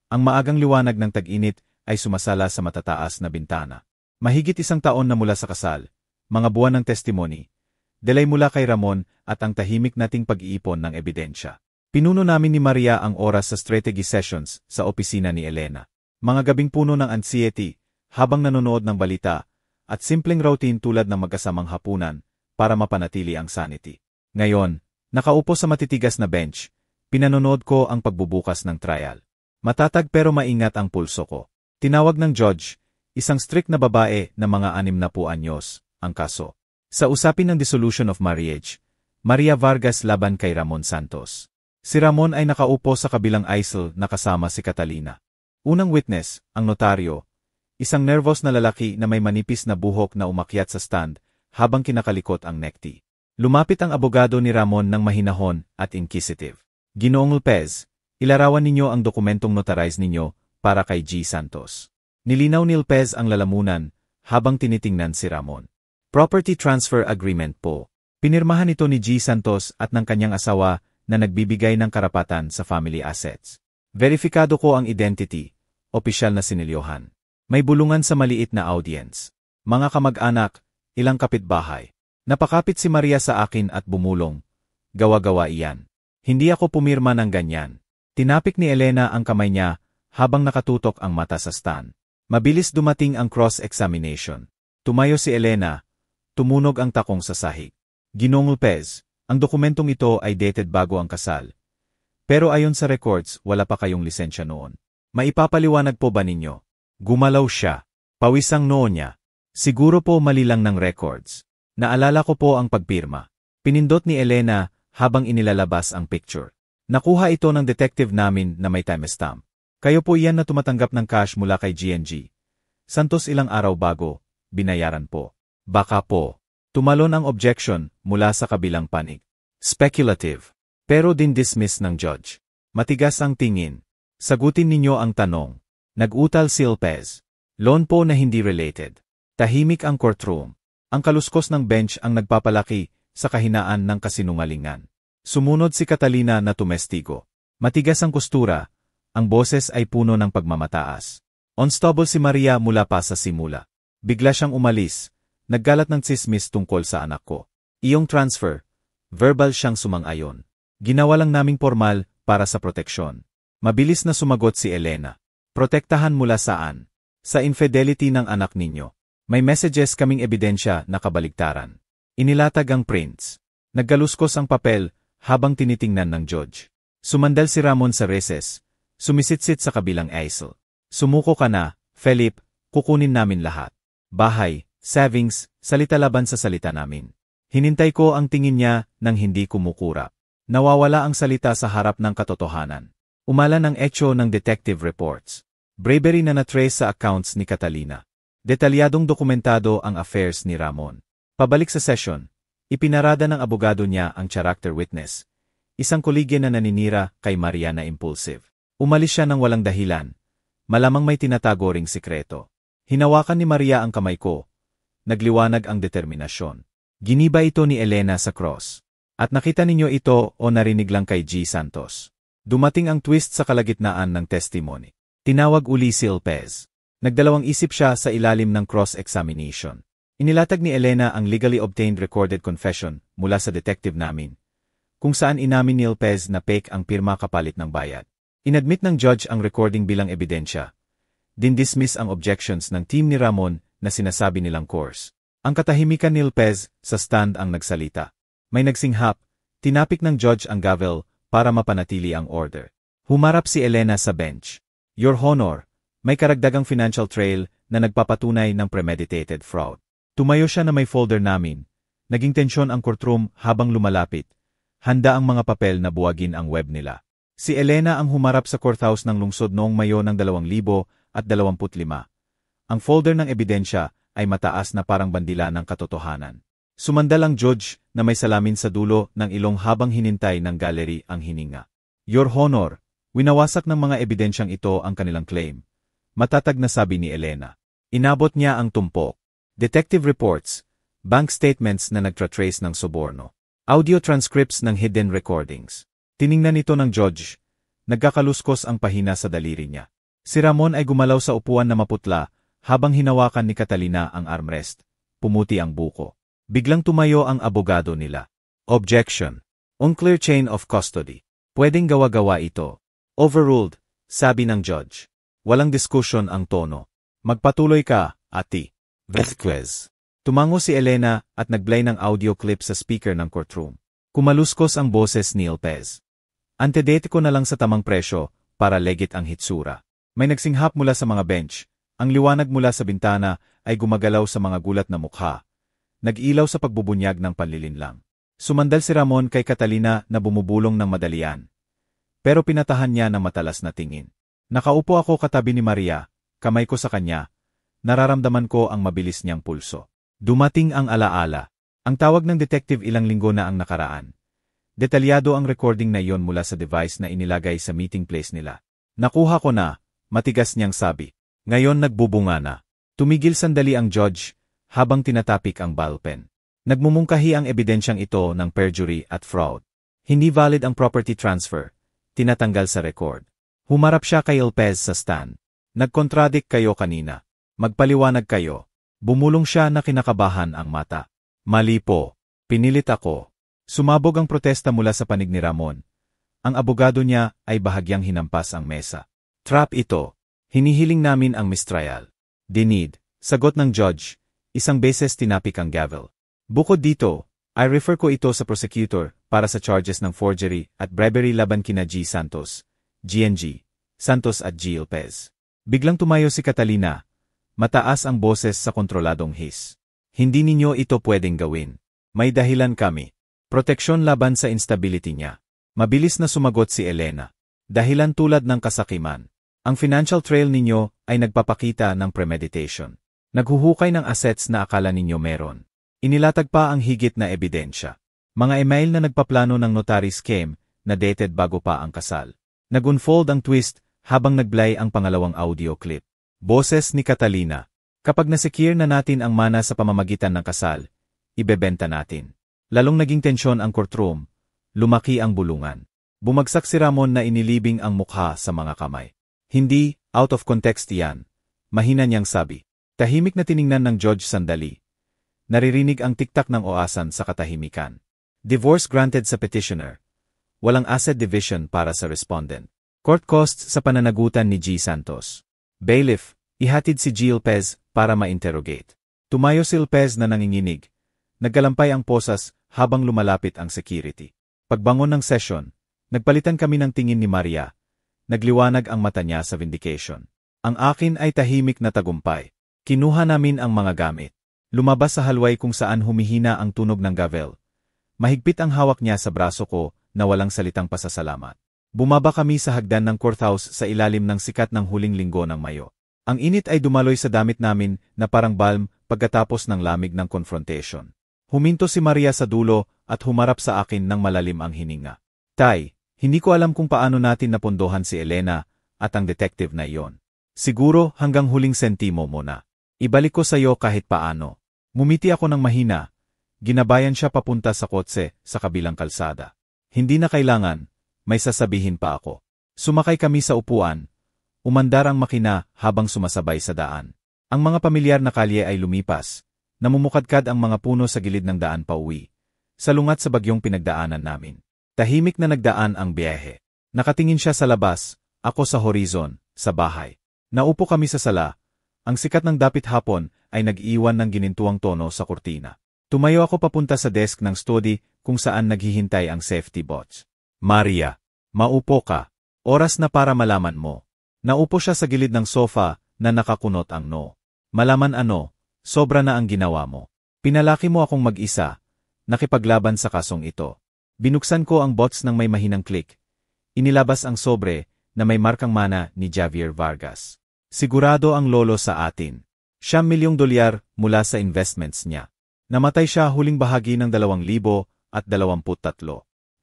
ang maagang liwanag ng tag-init ay sumasala sa matataas na bintana. Mahigit 1 taon na mula sa kasal, mga buwan ng testimony, delay mula kay Ramon at ang tahimik nating pag-iipon ng ebidensya. Pinuno namin ni Maria ang oras sa strategy sessions sa opisina ni Elena. Mga gabing puno ng anxiety habang nanonood ng balita at simpleng routine tulad ng magkasamang hapunan para mapanatili ang sanity. Ngayon, nakaupo sa matitigas na bench, pinanonood ko ang pagbubukas ng trial. Matatag pero maingat ang pulso ko. Tinawag ng judge, isang strict na babae na mga 60 anyos, ang kaso. Sa usapin ng dissolution of marriage, Maria Vargas laban kay Ramon Santos. Si Ramon ay nakaupo sa kabilang aisle na kasama si Catalina. Unang witness, ang notaryo, isang nervous na lalaki na may manipis na buhok na umakyat sa stand habang kinakalikot ang necktie. Lumapit ang abogado ni Ramon ng mahinahon at inquisitive. Ginoong Lopez, ilarawan ninyo ang dokumentong notarize ninyo para kay G. Santos. Nilinaw ni Lopez ang lalamunan habang tinitingnan si Ramon. Property transfer agreement po. Pinirmahan ito ni G. Santos at ng kanyang asawa na nagbibigay ng karapatan sa family assets. Verifikado ko ang identity, opisyal na sinilyohan. May bulungan sa maliit na audience. Mga kamag-anak, ilang kapitbahay. Napakapit si Maria sa akin at bumulong. Gawa-gawa iyan. Hindi ako pumirma ng ganyan. Tinapik ni Elena ang kamay niya habang nakatutok ang mata sa stand. Mabilis dumating ang cross-examination. Tumayo si Elena. Tumunog ang takong sa sahig. Ginoong Lopez, ang dokumentong ito ay dated bago ang kasal. Pero ayon sa records, wala pa kayong lisensya noon. Maipapaliwanag po ba ninyo? Gumalaw siya. Pawisang noo niya. Siguro po mali lang ng records. Naalala ko po ang pagpirma. Pinindot ni Elena habang inilalabas ang picture. Nakuha ito ng detective namin na may timestamp. Kayo po iyan na tumatanggap ng cash mula kay G&G. Santos ilang araw bago, binayaran po. Baka po. Tumalon ang objection mula sa kabilang panig. Speculative. Pero din dismiss ng judge. Matigas ang tingin. Sagutin ninyo ang tanong. Nag-utal si Lopez. Loan po na hindi related. Tahimik ang courtroom. Ang kaluskos ng bench ang nagpapalaki sa kahinaan ng kasinungalingan. Sumunod si Catalina na tumestigo. Matigas ang kustura, ang boses ay puno ng pagmamataas. Unstable si Maria mula pa sa simula. Bigla siyang umalis, naggalat ng tsismis tungkol sa anak ko. Iyong transfer, verbal siyang sumang-ayon. Ginawa lang naming formal para sa proteksyon. Mabilis na sumagot si Elena. Protektahan mula saan? Sa infidelity ng anak ninyo. May messages kaming ebidensya na kabaligtaran. Inilatag ang prints. Naggaluskos ang papel habang tinitingnan ng judge. Sumandal si Ramon sa recess. Sumisitsit sa kabilang aisle. Sumuko ka na, Felipe, kukunin namin lahat. Bahay, savings, salita laban sa salita namin. Hinintay ko ang tingin niya nang hindi kumukura. Nawawala ang salita sa harap ng katotohanan. Umalan ang echo ng detective reports. Bravery na na-trace sa accounts ni Catalina. Detalyadong dokumentado ang affairs ni Ramon. Pabalik sa session, ipinarada ng abogado niya ang character witness, isang koligya na naninira kay Maria na impulsive. Umalis siya ng walang dahilan. Malamang may tinatago ring sikreto. Hinawakan ni Maria ang kamay ko. Nagliwanag ang determinasyon. Giniba ito ni Elena sa cross. At nakita ninyo ito o narinig lang kay G. Santos. Dumating ang twist sa kalagitnaan ng testimony. Tinawag uli si Lopez. Nagdalawang isip siya sa ilalim ng cross-examination. Inilatag ni Elena ang legally obtained recorded confession mula sa detective namin, kung saan inamin ni Lopez na fake ang pirma kapalit ng bayad. Inadmit ng judge ang recording bilang ebidensya. Din-dismiss ang objections ng team ni Ramon na sinasabi nilang course. Ang katahimikan ni Lopez sa stand ang nagsalita. May nagsinghap, tinapik ng judge ang gavel para mapanatili ang order. Humarap si Elena sa bench. Your Honor, may karagdagang financial trail na nagpapatunay ng premeditated fraud. Tumayo siya na may folder namin. Naging tensyon ang courtroom habang lumalapit. Handa ang mga papel na buwagin ang web nila. Si Elena ang humarap sa courthouse ng lungsod noong Mayo ng 2025. Ang folder ng ebidensya ay mataas na parang bandila ng katotohanan. Sumandal ang judge na may salamin sa dulo ng ilong habang hinintay ng gallery ang hininga. Your Honor, winawasak ng mga ebidensyang ito ang kanilang claim. Matatag na sabi ni Elena. Inabot niya ang tumpok. Detective reports, bank statements na nagtratrace ng suborno, audio transcripts ng hidden recordings. Tiningnan ito ng judge. Nagkakaluskos ang pahina sa daliri niya. Si Ramon ay gumalaw sa upuan na maputla habang hinawakan ni Catalina ang armrest. Pumuti ang buko. Biglang tumayo ang abogado nila. Objection. Unclear chain of custody. Pwedeng gawa-gawa ito. Overruled, sabi ng judge. Walang diskusyon ang tono. Magpatuloy ka, Ati. Vasquez. Tumango si Elena at nagplay ng audio clip sa speaker ng courtroom. Kumaluskos ang boses ni Lopez. Antedetiko na lang sa tamang presyo, para legit ang hitsura. May nagsinghap mula sa mga bench. Ang liwanag mula sa bintana ay gumagalaw sa mga gulat na mukha. Nag-ilaw sa pagbubunyag ng panlilinlang. Sumandal si Ramon kay Catalina na bumubulong ng madalian. Pero pinatahan niya ng matalas na tingin. Nakaupo ako katabi ni Maria, kamay ko sa kanya. Nararamdaman ko ang mabilis niyang pulso. Dumating ang alaala. Ang tawag ng detective ilang linggo na ang nakaraan. Detalyado ang recording na iyon mula sa device na inilagay sa meeting place nila. Nakuha ko na, matigas niyang sabi. Ngayon nagbubunga na. Tumigil sandali ang judge, habang tinatapik ang ballpen. Nagmumungkahi ang ebidensyang ito ng perjury at fraud. Hindi valid ang property transfer. Tinatanggal sa record. Humarap siya kay Lopez sa stand. Nag-contradict kayo kanina. Magpaliwanag kayo. Bumulong siya na kinakabahan ang mata. Mali po. Pinilit ako. Sumabog ang protesta mula sa panig ni Ramon. Ang abogado niya ay bahagyang hinampas ang mesa. Trap ito. Hinihiling namin ang mistrial. Denied. Sagot ng judge. Isang beses tinapik ang gavel. Bukod dito, I refer ko ito sa prosecutor para sa charges ng forgery at bribery laban kina G. Santos, GNG, Santos at G. Lopez. Biglang tumayo si Catalina. Mataas ang boses sa kontroladong hiss. Hindi ninyo ito pwedeng gawin. May dahilan kami. Proteksyon laban sa instability niya. Mabilis na sumagot si Elena. Dahilan tulad ng kasakiman. Ang financial trail ninyo ay nagpapakita ng premeditation. Naghuhukay ng assets na akala ninyo meron. Inilatag pa ang higit na ebidensya. Mga email na nagpaplano ng notary scheme na dated bago pa ang kasal. Nag-unfold ang twist habang nagplay ang pangalawang audio clip. Boses ni Catalina. Kapag nasecure na natin ang mana sa pamamagitan ng kasal, ibebenta natin. Lalong naging tensyon ang courtroom. Lumaki ang bulungan. Bumagsak si Ramon na inilibing ang mukha sa mga kamay. Hindi, out of context yan. Mahina niyang sabi. Tahimik na tiningnan ng judge sandali. Naririnig ang tiktak ng oasan sa katahimikan. Divorce granted sa petitioner. Walang asset division para sa respondent. Court costs sa pananagutan ni G. Santos. Bailiff, ihatid si G. Lopez para ma-interrogate. Tumayo si Lopez na nanginginig. Nagkalampay ang posas habang lumalapit ang security. Pagbangon ng session, nagpalitan kami ng tingin ni Maria. Nagliwanag ang mata niya sa vindication. Ang akin ay tahimik na tagumpay. Kinuha namin ang mga gamit. Lumabas sa halway kung saan humihina ang tunog ng gavel. Mahigpit ang hawak niya sa braso ko na walang salitang pasasalamat. Bumaba kami sa hagdan ng courthouse sa ilalim ng sikat ng huling linggo ng Mayo. Ang init ay dumaloy sa damit namin na parang balm pagkatapos ng lamig ng confrontation. Huminto si Maria sa dulo at humarap sa akin ng malalim ang hininga. Tay, hindi ko alam kung paano natin napondohan si Elena at ang detective na iyon. Siguro hanggang huling sentimo mo na. Ibalik ko sa iyo kahit paano. Ngumiti ako ng mahina. Ginabayan siya papunta sa kotse sa kabilang kalsada. Hindi na kailangan, may sasabihin pa ako. Sumakay kami sa upuan. Umandar ang makina habang sumasabay sa daan. Ang mga pamilyar na kalye ay lumipas. Namumukadkad ang mga puno sa gilid ng daan pauwi. Salungat sa bagyong pinagdaanan namin. Tahimik na nagdaan ang biyahe. Nakatingin siya sa labas, ako sa horizon, sa bahay. Naupo kami sa sala. Ang sikat ng dapit hapon ay nag-iwan ng ginintuang tono sa kurtina. Tumayo ako papunta sa desk ng study kung saan naghihintay ang safety bots. Maria, maupo ka. Oras na para malaman mo. Naupo siya sa gilid ng sofa na nakakunot ang no. Malaman ano, sobra na ang ginawa mo. Pinalaki mo akong mag-isa. Nakipaglaban sa kasong ito. Binuksan ko ang bots ng may mahinang click. Inilabas ang sobre na may markang mana ni Javier Vargas. Sigurado ang lolo sa atin. $1 milyong mula sa investments niya. Namatay siya huling bahagi ng 2023.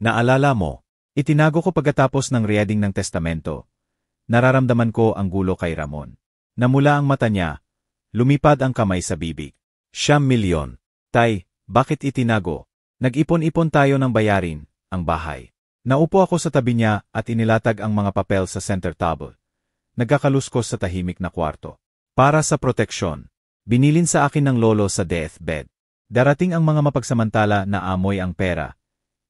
Naalala mo, itinago ko pagkatapos ng reading ng testamento. Nararamdaman ko ang gulo kay Ramon. Namula ang mata niya, lumipad ang kamay sa bibig. $1 milyon. Tay, bakit itinago? Nag-ipon-ipon tayo ng bayarin, ang bahay. Naupo ako sa tabi niya at inilatag ang mga papel sa center table. Nagkakaluskos sa tahimik na kwarto. Para sa proteksyon. Binilin sa akin ng lolo sa deathbed. Darating ang mga mapagsamantala na amoy ang pera.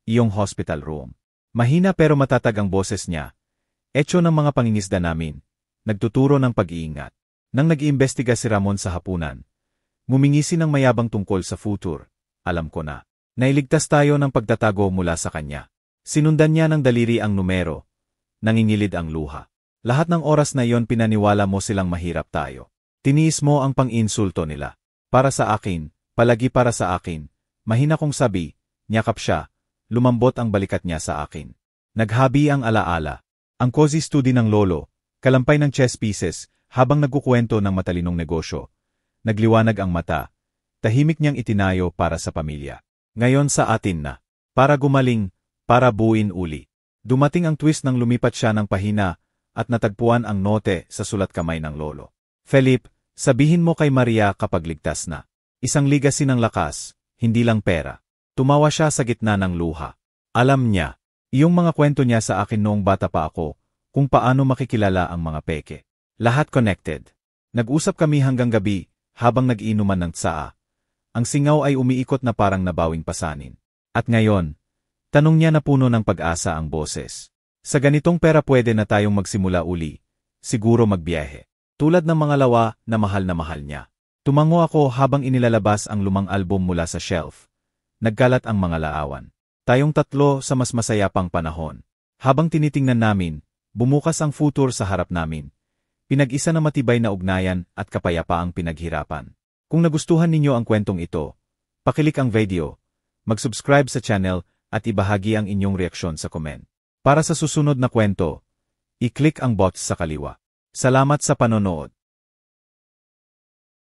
Iyong hospital room. Mahina pero matatag ang boses niya. Etyo ng mga pangingisda namin. Nagtuturo ng pag-iingat. Nang nag-iimbestiga si Ramon sa hapunan. Ngumingisi ng mayabang tungkol sa future. Alam ko na. Nailigtas tayo ng pagtatago mula sa kanya. Sinundan niya ng daliri ang numero. Nangingilid ang luha. Lahat ng oras na iyon pinaniwala mo silang mahirap tayo. Tiniis mo ang pang-insulto nila. Para sa akin, palagi para sa akin. Mahina kong sabi, niyakap siya. Lumambot ang balikat niya sa akin. Naghabi ang alaala. Ang cozy study ng lolo, kalampay ng chess pieces, habang nagkukwento ng matalinong negosyo. Nagliwanag ang mata. Tahimik niyang itinayo para sa pamilya. Ngayon sa atin na. Para gumaling, para buuin uli. Dumating ang twist nang lumipat siya ng pahina at natagpuan ang note sa sulat kamay ng lolo. Felipe, sabihin mo kay Maria kapag ligtas na. Isang legacy ng lakas, hindi lang pera. Tumawa siya sa gitna ng luha. Alam niya, iyong mga kwento niya sa akin noong bata pa ako, kung paano makikilala ang mga peke. Lahat connected. Nag-usap kami hanggang gabi, habang nag-iinuman ng tsaa. Ang singaw ay umiikot na parang nabawing pasanin. At ngayon, tanong niya na puno ng pag-asa ang boses. Sa ganitong pera pwede na tayong magsimula uli. Siguro magbiyahe. Tulad ng mga lawa na mahal niya. Tumango ako habang inilalabas ang lumang album mula sa shelf. Nagkalat ang mga laawan. Tayong tatlo sa mas masaya pang panahon. Habang tinitingnan namin, bumukas ang future sa harap namin. Pinag-isa na matibay na ugnayan at kapayapaang pinaghirapan. Kung nagustuhan ninyo ang kwentong ito, pakilik ang video, mag-subscribe sa channel at ibahagi ang inyong reaksyon sa comment. Para sa susunod na kwento, i-click ang box sa kaliwa. Salamat sa panonood.